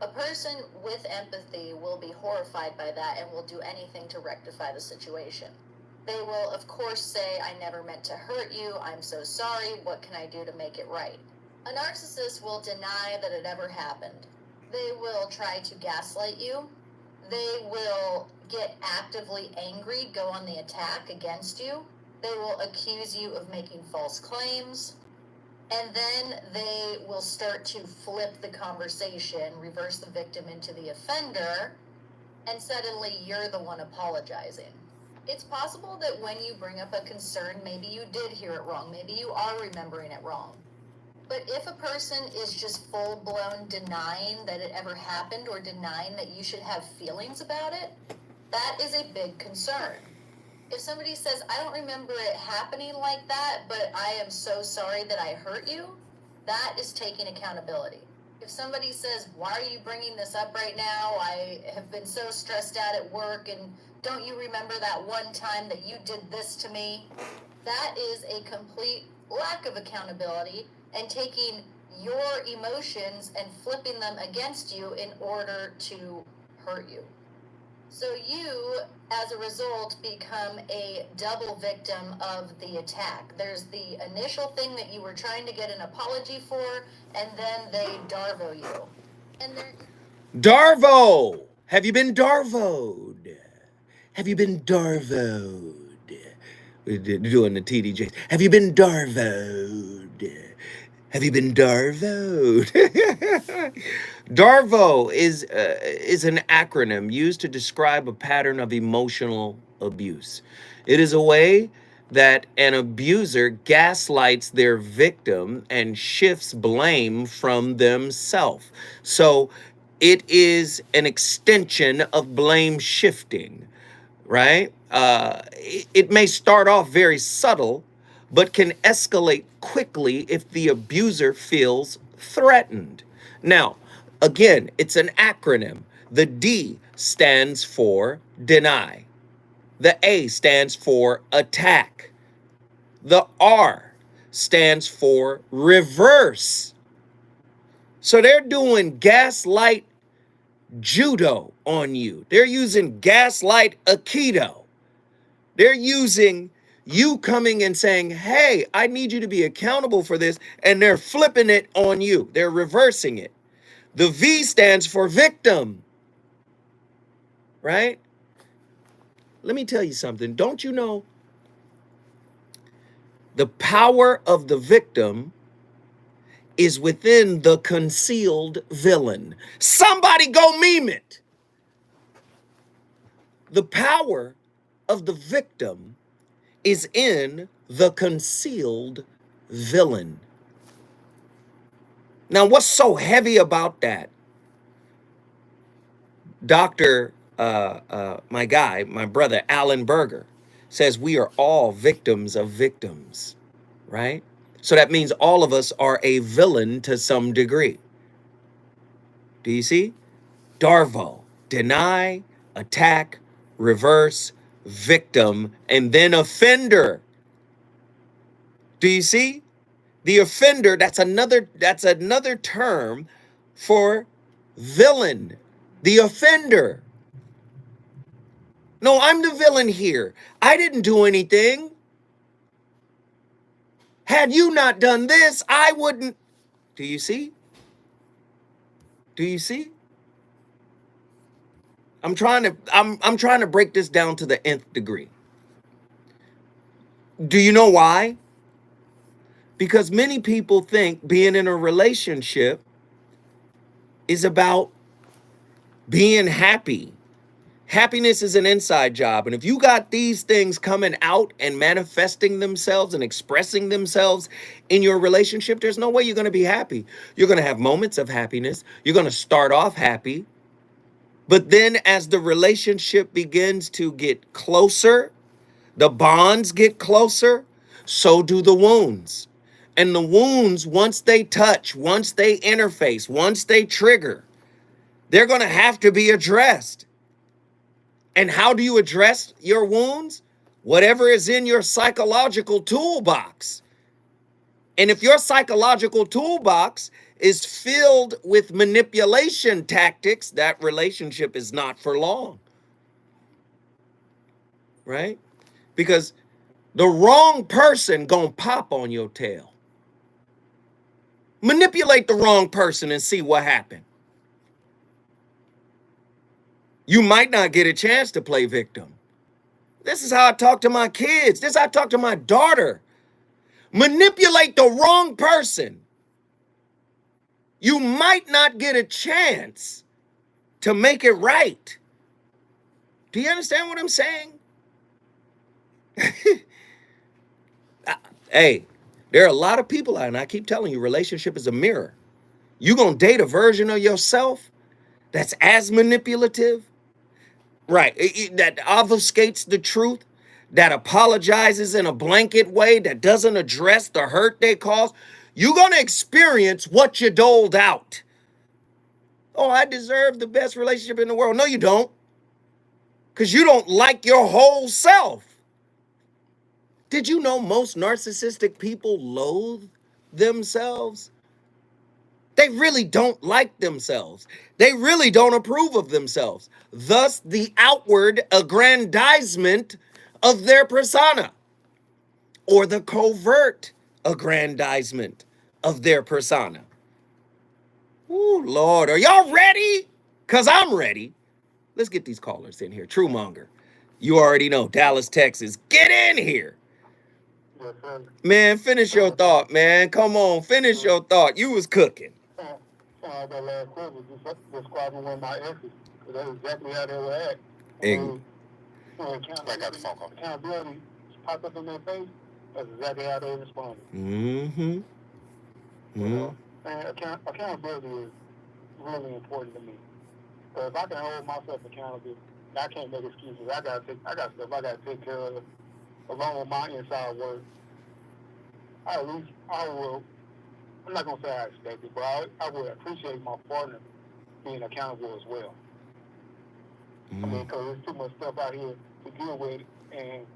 A person with empathy will be horrified by that and will do anything to rectify the situation. They will, of course, say, I never meant to hurt you. I'm so sorry. What can I do to make it right? A narcissist will deny that it ever happened. They will try to gaslight you. They will get actively angry, go on the attack against you. They will accuse you of making false claims. And then they will start to flip the conversation, reverse the victim into the offender, and suddenly you're the one apologizing. It's possible that when you bring up a concern, maybe you did hear it wrong, maybe you are remembering it wrong. But if a person is just full-blown denying that it ever happened or denying that you should have feelings about it, that is a big concern. If somebody says, I don't remember it happening like that, but I am so sorry that I hurt you, that is taking accountability. If somebody says, why are you bringing this up right now? I have been so stressed out at work, and don't you remember that one time that you did this to me? That is a complete lack of accountability and taking your emotions and flipping them against you in order to hurt you. So you, as a result, become a double victim of the attack. There's the initial thing that you were trying to get an apology for, and then they DARVO you. And DARVO! Have you been DARVO'd? Have you been DARVO'd? We're doing the TDJs. Have you been DARVO'd? Have you been DARVO'd? DARVO is an acronym used to describe a pattern of emotional abuse. It is a way that an abuser gaslights their victim and shifts blame from themselves. So it is an extension of blame shifting, right? It may start off very subtle, but can escalate quickly if the abuser feels threatened. Now, again, it's an acronym. The D stands for deny. The A stands for attack. The R stands for reverse. So they're doing gaslight judo on you. They're using gaslight aikido. They're using you coming and saying, hey, I need you to be accountable for this, and they're flipping it on you. They're reversing it. The V stands for victim, right? Let me tell you something. Don't you know the power of the victim is within the concealed villain? Somebody go meme it. The power of the victim is in the concealed villain. Now, what's so heavy about that? Dr. My brother, Alan Berger, says we are all victims of victims, right? So that means all of us are a villain to some degree. Do you see? DARVO, deny, attack, reverse, victim, and then offender. Do you see? The offender, that's another term for villain. The offender. No, I'm the villain here. I didn't do anything. Had you not done this, I wouldn't. Do you see? Do you see? I'm trying to break this down to the nth degree. Do you know why? Because many people think being in a relationship is about being happy. Happiness is an inside job. And if you got these things coming out and manifesting themselves and expressing themselves in your relationship, there's no way you're going to be happy. You're going to have moments of happiness. You're going to start off happy. But then as the relationship begins to get closer, the bonds get closer, so do the wounds. And the wounds, once they touch, once they interface, once they trigger, they're going to have to be addressed. And how do you address your wounds? Whatever is in your psychological toolbox. And if your psychological toolbox is filled with manipulation tactics, that relationship is not for long. Right? Because the wrong person gonna pop on your tail. Manipulate the wrong person and see what happened. You might not get a chance to play victim. This is how I talk to my kids. This is how I talk to my daughter. Manipulate the wrong person. You might not get a chance to make it right. Do you understand what I'm saying? Hey, there are a lot of people out, and I keep telling you, relationship is a mirror. You gonna date a version of yourself that's as manipulative, right? That obfuscates the truth, that apologizes in a blanket way, that doesn't address the hurt they cause. You're gonna experience what you doled out. Oh, I deserve the best relationship in the world. No, you don't. Because you don't like your whole self. Did you know most narcissistic people loathe themselves? They really don't like themselves. They really don't approve of themselves. Thus, the outward aggrandizement of their persona, or the covert aggrandizement of their persona. Ooh, Lord, are y'all ready? Because I'm ready. Let's get these callers in here. True Monger, you already know, Dallas, Texas. Get in here. Yes, sir. Man, finish your thought, man. Come on, finish your thought. You was cooking. That last quote was describing one of my exes. That's exactly how they were at. I got the phone call. Accountability popped up in their face. That's exactly how they responded. Mm-hmm. And accountability is really important to me. So if I can hold myself accountable, I can't make excuses. I got stuff I gotta take care of along with my inside work. I will. I'm not gonna say I expect it, but I would appreciate my partner being accountable as well. I mean, because there's too much stuff out here to deal with, and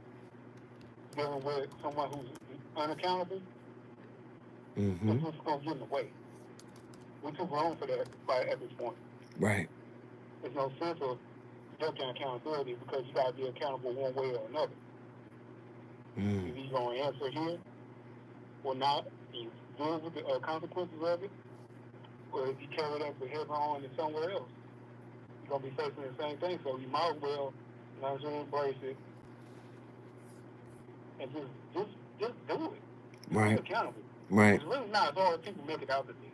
dealing with someone who's unaccountable, it's just gonna get in the way. We're too grown for that at this point. Right. There's no sense of ducking accountability because you gotta be accountable one way or another. If you're gonna answer here or not, you deal with the consequences of it, or if you carry that behavior on to somewhere else, you're gonna be facing the same thing. So you might as well learn to embrace it and just do it. Right. Be accountable. Right. It's really not as hard as people make it out to be.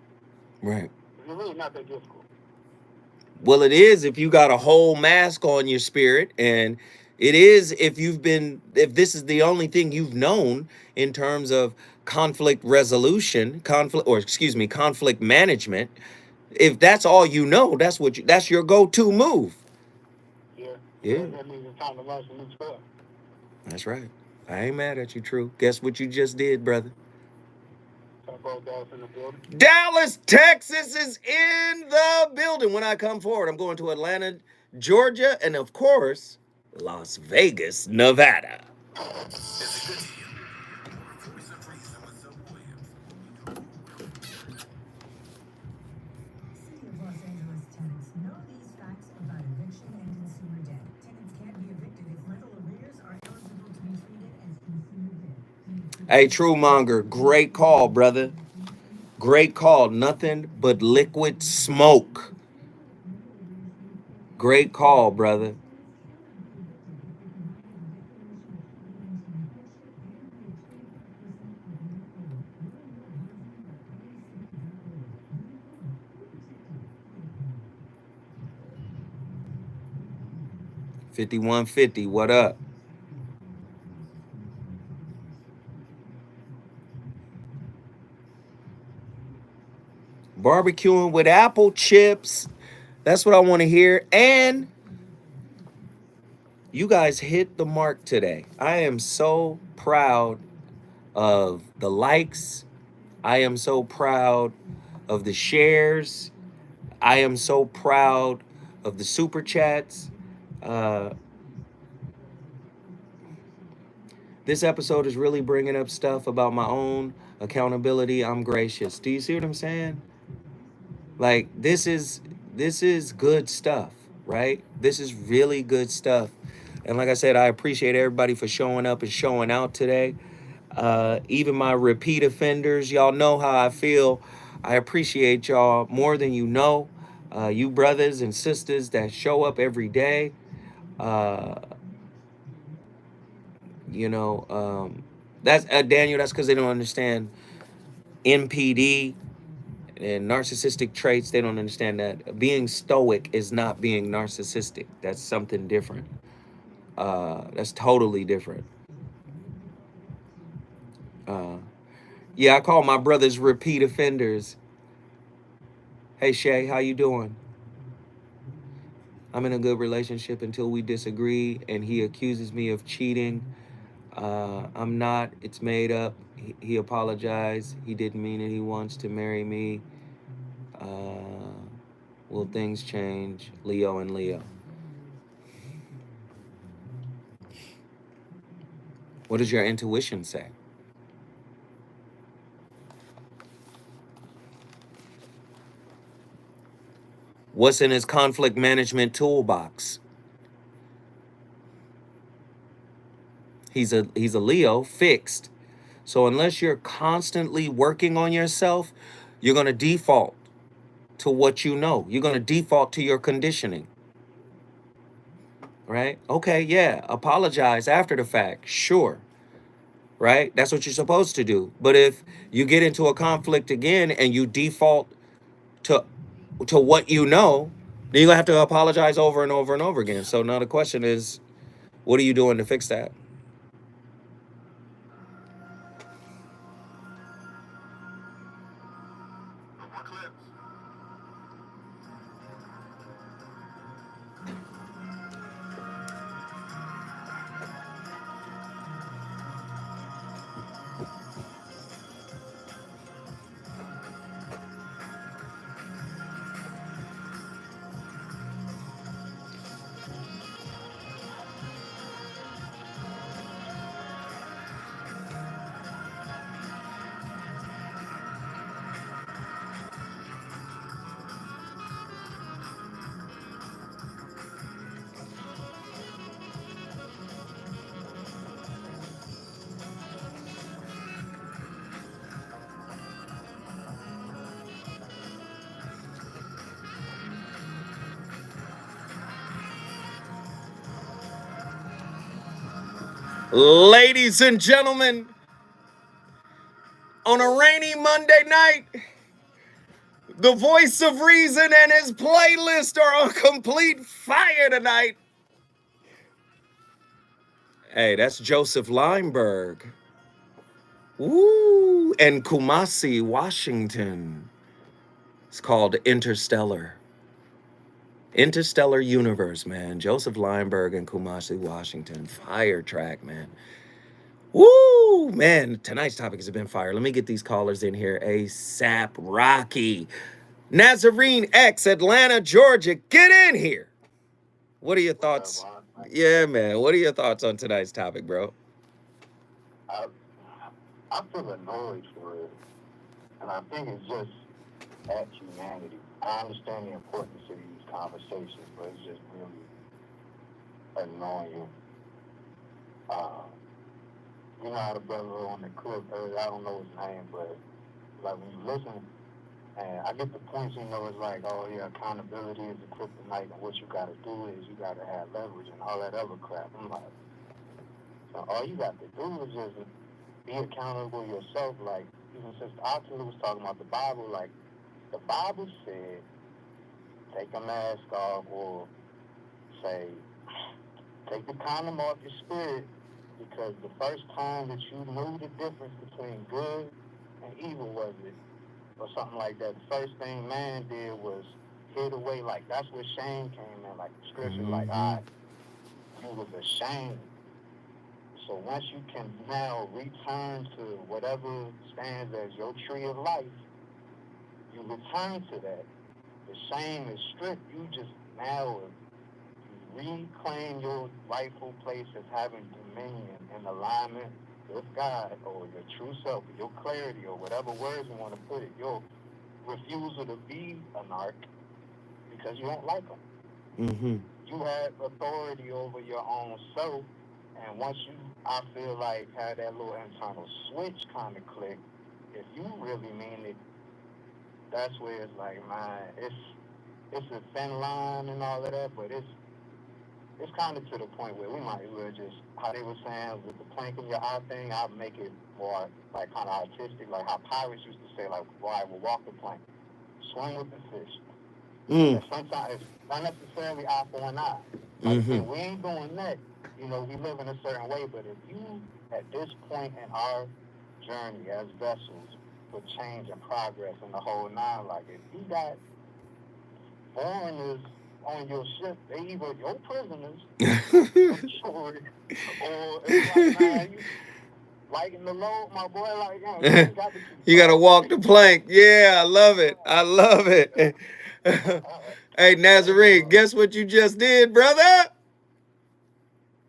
Right. It's really not that difficult. Well, it is if you got a whole mask on your spirit, and it is if this is the only thing you've known in terms of conflict resolution, conflict management. If that's all you know, that's your go-to move. Yeah. Yeah. That means it's time to learn some new stuff. That's right. I ain't mad at you, True. Guess what you just did, brother? Dallas in the building. Dallas, Texas is in the building. When I come forward, I'm going to Atlanta, Georgia, and of course, Las Vegas, Nevada. Hey, True Monger, great call, brother. Great call. Nothing but liquid smoke. Great call, brother. $51.50. What up? Barbecuing with apple chips. That's what I want to hear. And you guys hit the mark today. I am so proud of the likes. I am so proud of the shares. I am so proud of the super chats. This episode is really bringing up stuff about my own accountability. I'm gracious. Do you see what I'm saying? Like, this is good stuff, right? This is really good stuff. And like I said, I appreciate everybody for showing up and showing out today. Even my repeat offenders, y'all know how I feel. I appreciate y'all more than you know. You brothers and sisters that show up every day. That's Daniel, that's because they don't understand NPD and narcissistic traits. They don't understand that being stoic is not being narcissistic. That's something different. That's totally different. Yeah, I call my brothers repeat offenders. Hey Shay, how you doing? I'm in a good relationship until we disagree and he accuses me of cheating. I'm not. It's made up. He apologized. He didn't mean it. He wants to marry me. Will things change? Leo and Leo. What does your intuition say? What's in his conflict management toolbox? He's a Leo, fixed. So unless you're constantly working on yourself, you're going to default to what you know. You're going to default to your conditioning. Right? Okay, yeah, apologize after the fact. Sure. Right? That's what you're supposed to do. But if you get into a conflict again and you default to what you know, then you're going to have to apologize over and over and over again. So now the question is, what are you doing to fix that? Ladies and gentlemen, on a rainy Monday night, the voice of reason and his playlist are on complete fire tonight. Hey, that's Joseph Lineberg. Woo! And Kumasi, Washington. It's called Interstellar. Interstellar Universe, man. Joseph Lineberg and Kumasi, Washington. Fire track, man. Woo! Man, tonight's topic has been fire. Let me get these callers in here ASAP. Rocky. Nazarene X, Atlanta, Georgia. Get in here. What are your thoughts? Yeah, man. What are your thoughts on tonight's topic, bro? I feel annoyed for it, and I think it's just at humanity. I understand the importance of these conversations, but it's just really annoying. You know how the brother on the clip earlier, I don't know his name, but like when you listen, and I get the points, you know, it's like, oh yeah, accountability is the kryptonite, and what you gotta do is you gotta have leverage and all that other crap. I'm like, so all you got to do is just be accountable yourself. Like, even Sister Octula was talking about the Bible, like, the Bible said, take a mask off, or say, take the condom off your spirit, because the first time that you knew the difference between good and evil, was it, or something like that, the first thing man did was hid away. Like, that's where shame came in, like the scripture, like, you was ashamed. So once you can now return to whatever stands as your tree of life, you return to that. The shame is stripped. You just now reclaim your rightful place as having dominion and alignment with God, or your true self, or your clarity, or whatever words you want to put it. Your refusal to be a narc because you don't like them. You have authority over your own self, and once you, I feel like, have that little internal switch kind of click, if you really mean it, that's where it's like, man, it's a thin line and all of that, but it's kind of to the point where we might as well just, how they were saying with the plank in your eye thing, I'll make it more like kind of artistic, like how pirates used to say, like, why we'll walk the plank, swing with the fish. And sometimes it's not necessarily eye for an eye. Like, if we ain't doing that, you know, we live in a certain way, but if you, at this point in our journey as vessels for change and progress and the whole nine, like if you got foreigners on your ship, they either your prisoners or it's like, man, you lighten the load, my boy, like, you know, you got to You got to walk the plank. Yeah, I love it. I love it. Hey, Nazarene, guess what you just did, brother?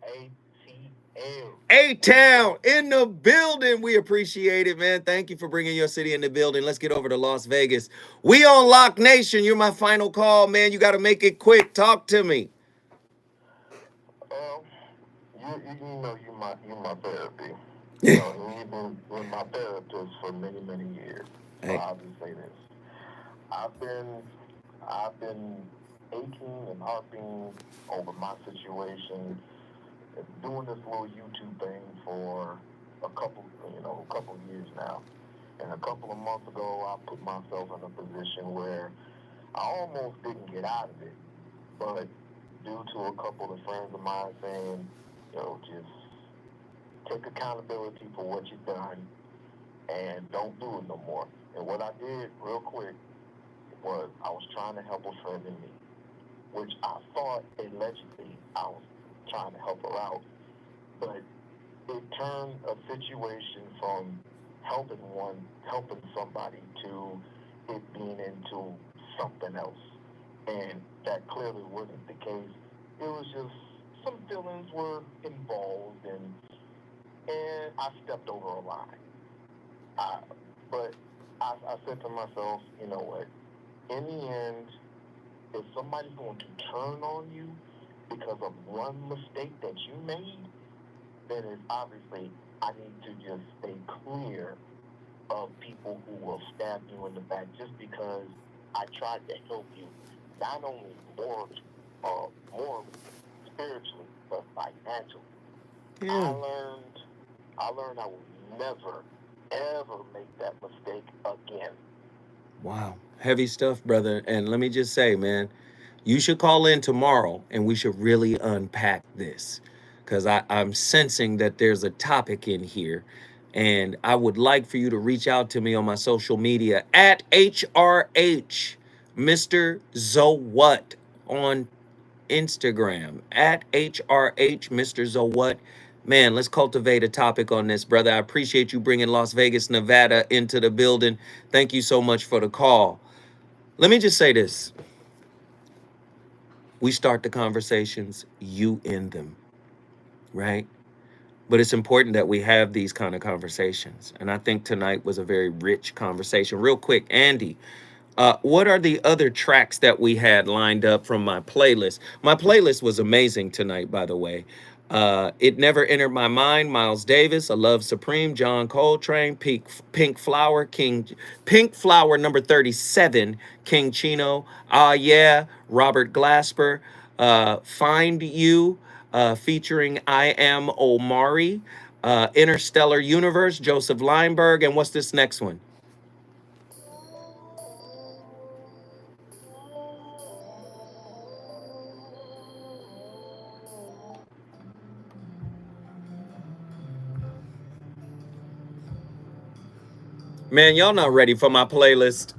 ATL. A-Town in the building. We appreciate it, man. Thank you for bringing your city in the building. Let's get over to Las Vegas. We on Lock Nation. You're my final call, man. You got to make it quick. Talk to me. You know, you my therapy. You know, you've been my therapist for many, many years. So Hey. I'll just say this. I've been aching and harping over my situation, doing this little YouTube thing for a couple of years now. And a couple of months ago, I put myself in a position where I almost didn't get out of it, but due to a couple of friends of mine saying, you know, just take accountability for what you've done and don't do it no more. And what I did real quick was I was trying to help a friend in need, which I thought allegedly I was trying to help her out, but it turned a situation from helping somebody to it being into something else. And that clearly wasn't the case. It was just some feelings were involved, and I stepped over a line. But I said to myself, you know what? In the end, if somebody's going to turn on you because of one mistake that you made, then it's obviously I need to just stay clear of people who will stab you in the back just because I tried to help you, not only morally, spiritually, but financially. Yeah. I learned I will never, ever make that mistake again. Wow. Heavy stuff, brother. And let me just say, man, you should call in tomorrow and we should really unpack this, because I'm sensing that there's a topic in here. And I would like for you to reach out to me on my social media at HRH, Mr. Zowat on Instagram, at HRH, Mr. Zowat. Man, let's cultivate a topic on this, brother. I appreciate you bringing Las Vegas, Nevada into the building. Thank you so much for the call. Let me just say this. We start the conversations, you end them, right? But it's important that we have these kind of conversations. And I think tonight was a very rich conversation. Real quick, Andy, what are the other tracks that we had lined up from my playlist? My playlist was amazing tonight, by the way. It Never Entered My Mind, Miles Davis, A Love Supreme, John Coltrane, Pink Flower, Pink Flower number 37, King Chino, Ah Yeah, Robert Glasper, Find You, featuring I Am Omari, Interstellar Universe, Joseph Lineberg, and what's this next one? Man, y'all not ready for my playlist.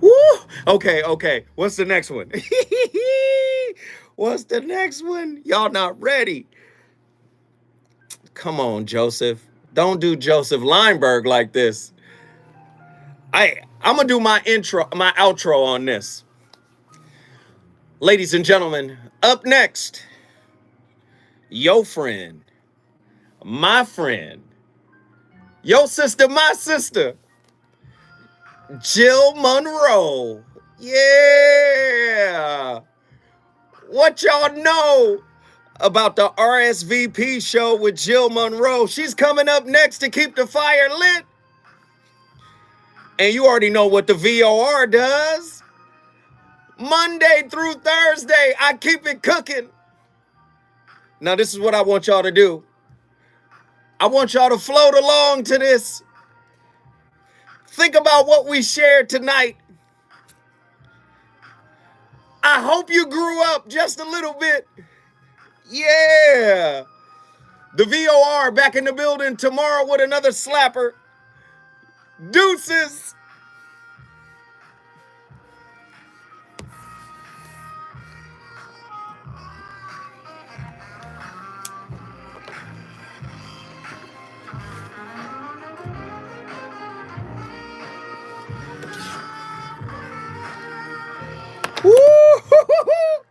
Woo! Okay. What's the next one? What's the next one? Y'all not ready. Come on, Joseph. Don't do Joseph Lineberg like this. I'm gonna do my outro on this. Ladies and gentlemen, up next, your friend, my friend, your sister, my sister, Jill Monroe. Yeah. What y'all know about the RSVP show with Jill Monroe? She's coming up next to keep the fire lit. And you already know what the VOR does. Monday through Thursday, I keep it cooking. Now, this is what I want y'all to do. I want y'all to float along to this. Think about what we shared tonight. I hope you grew up just a little bit. Yeah. The VOR back in the building tomorrow with another slapper. Deuces. Woo-hoo-hoo-hoo.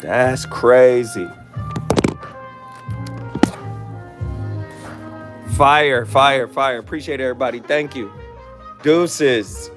That's crazy. Fire, fire, fire. Appreciate everybody. Thank you. Deuces.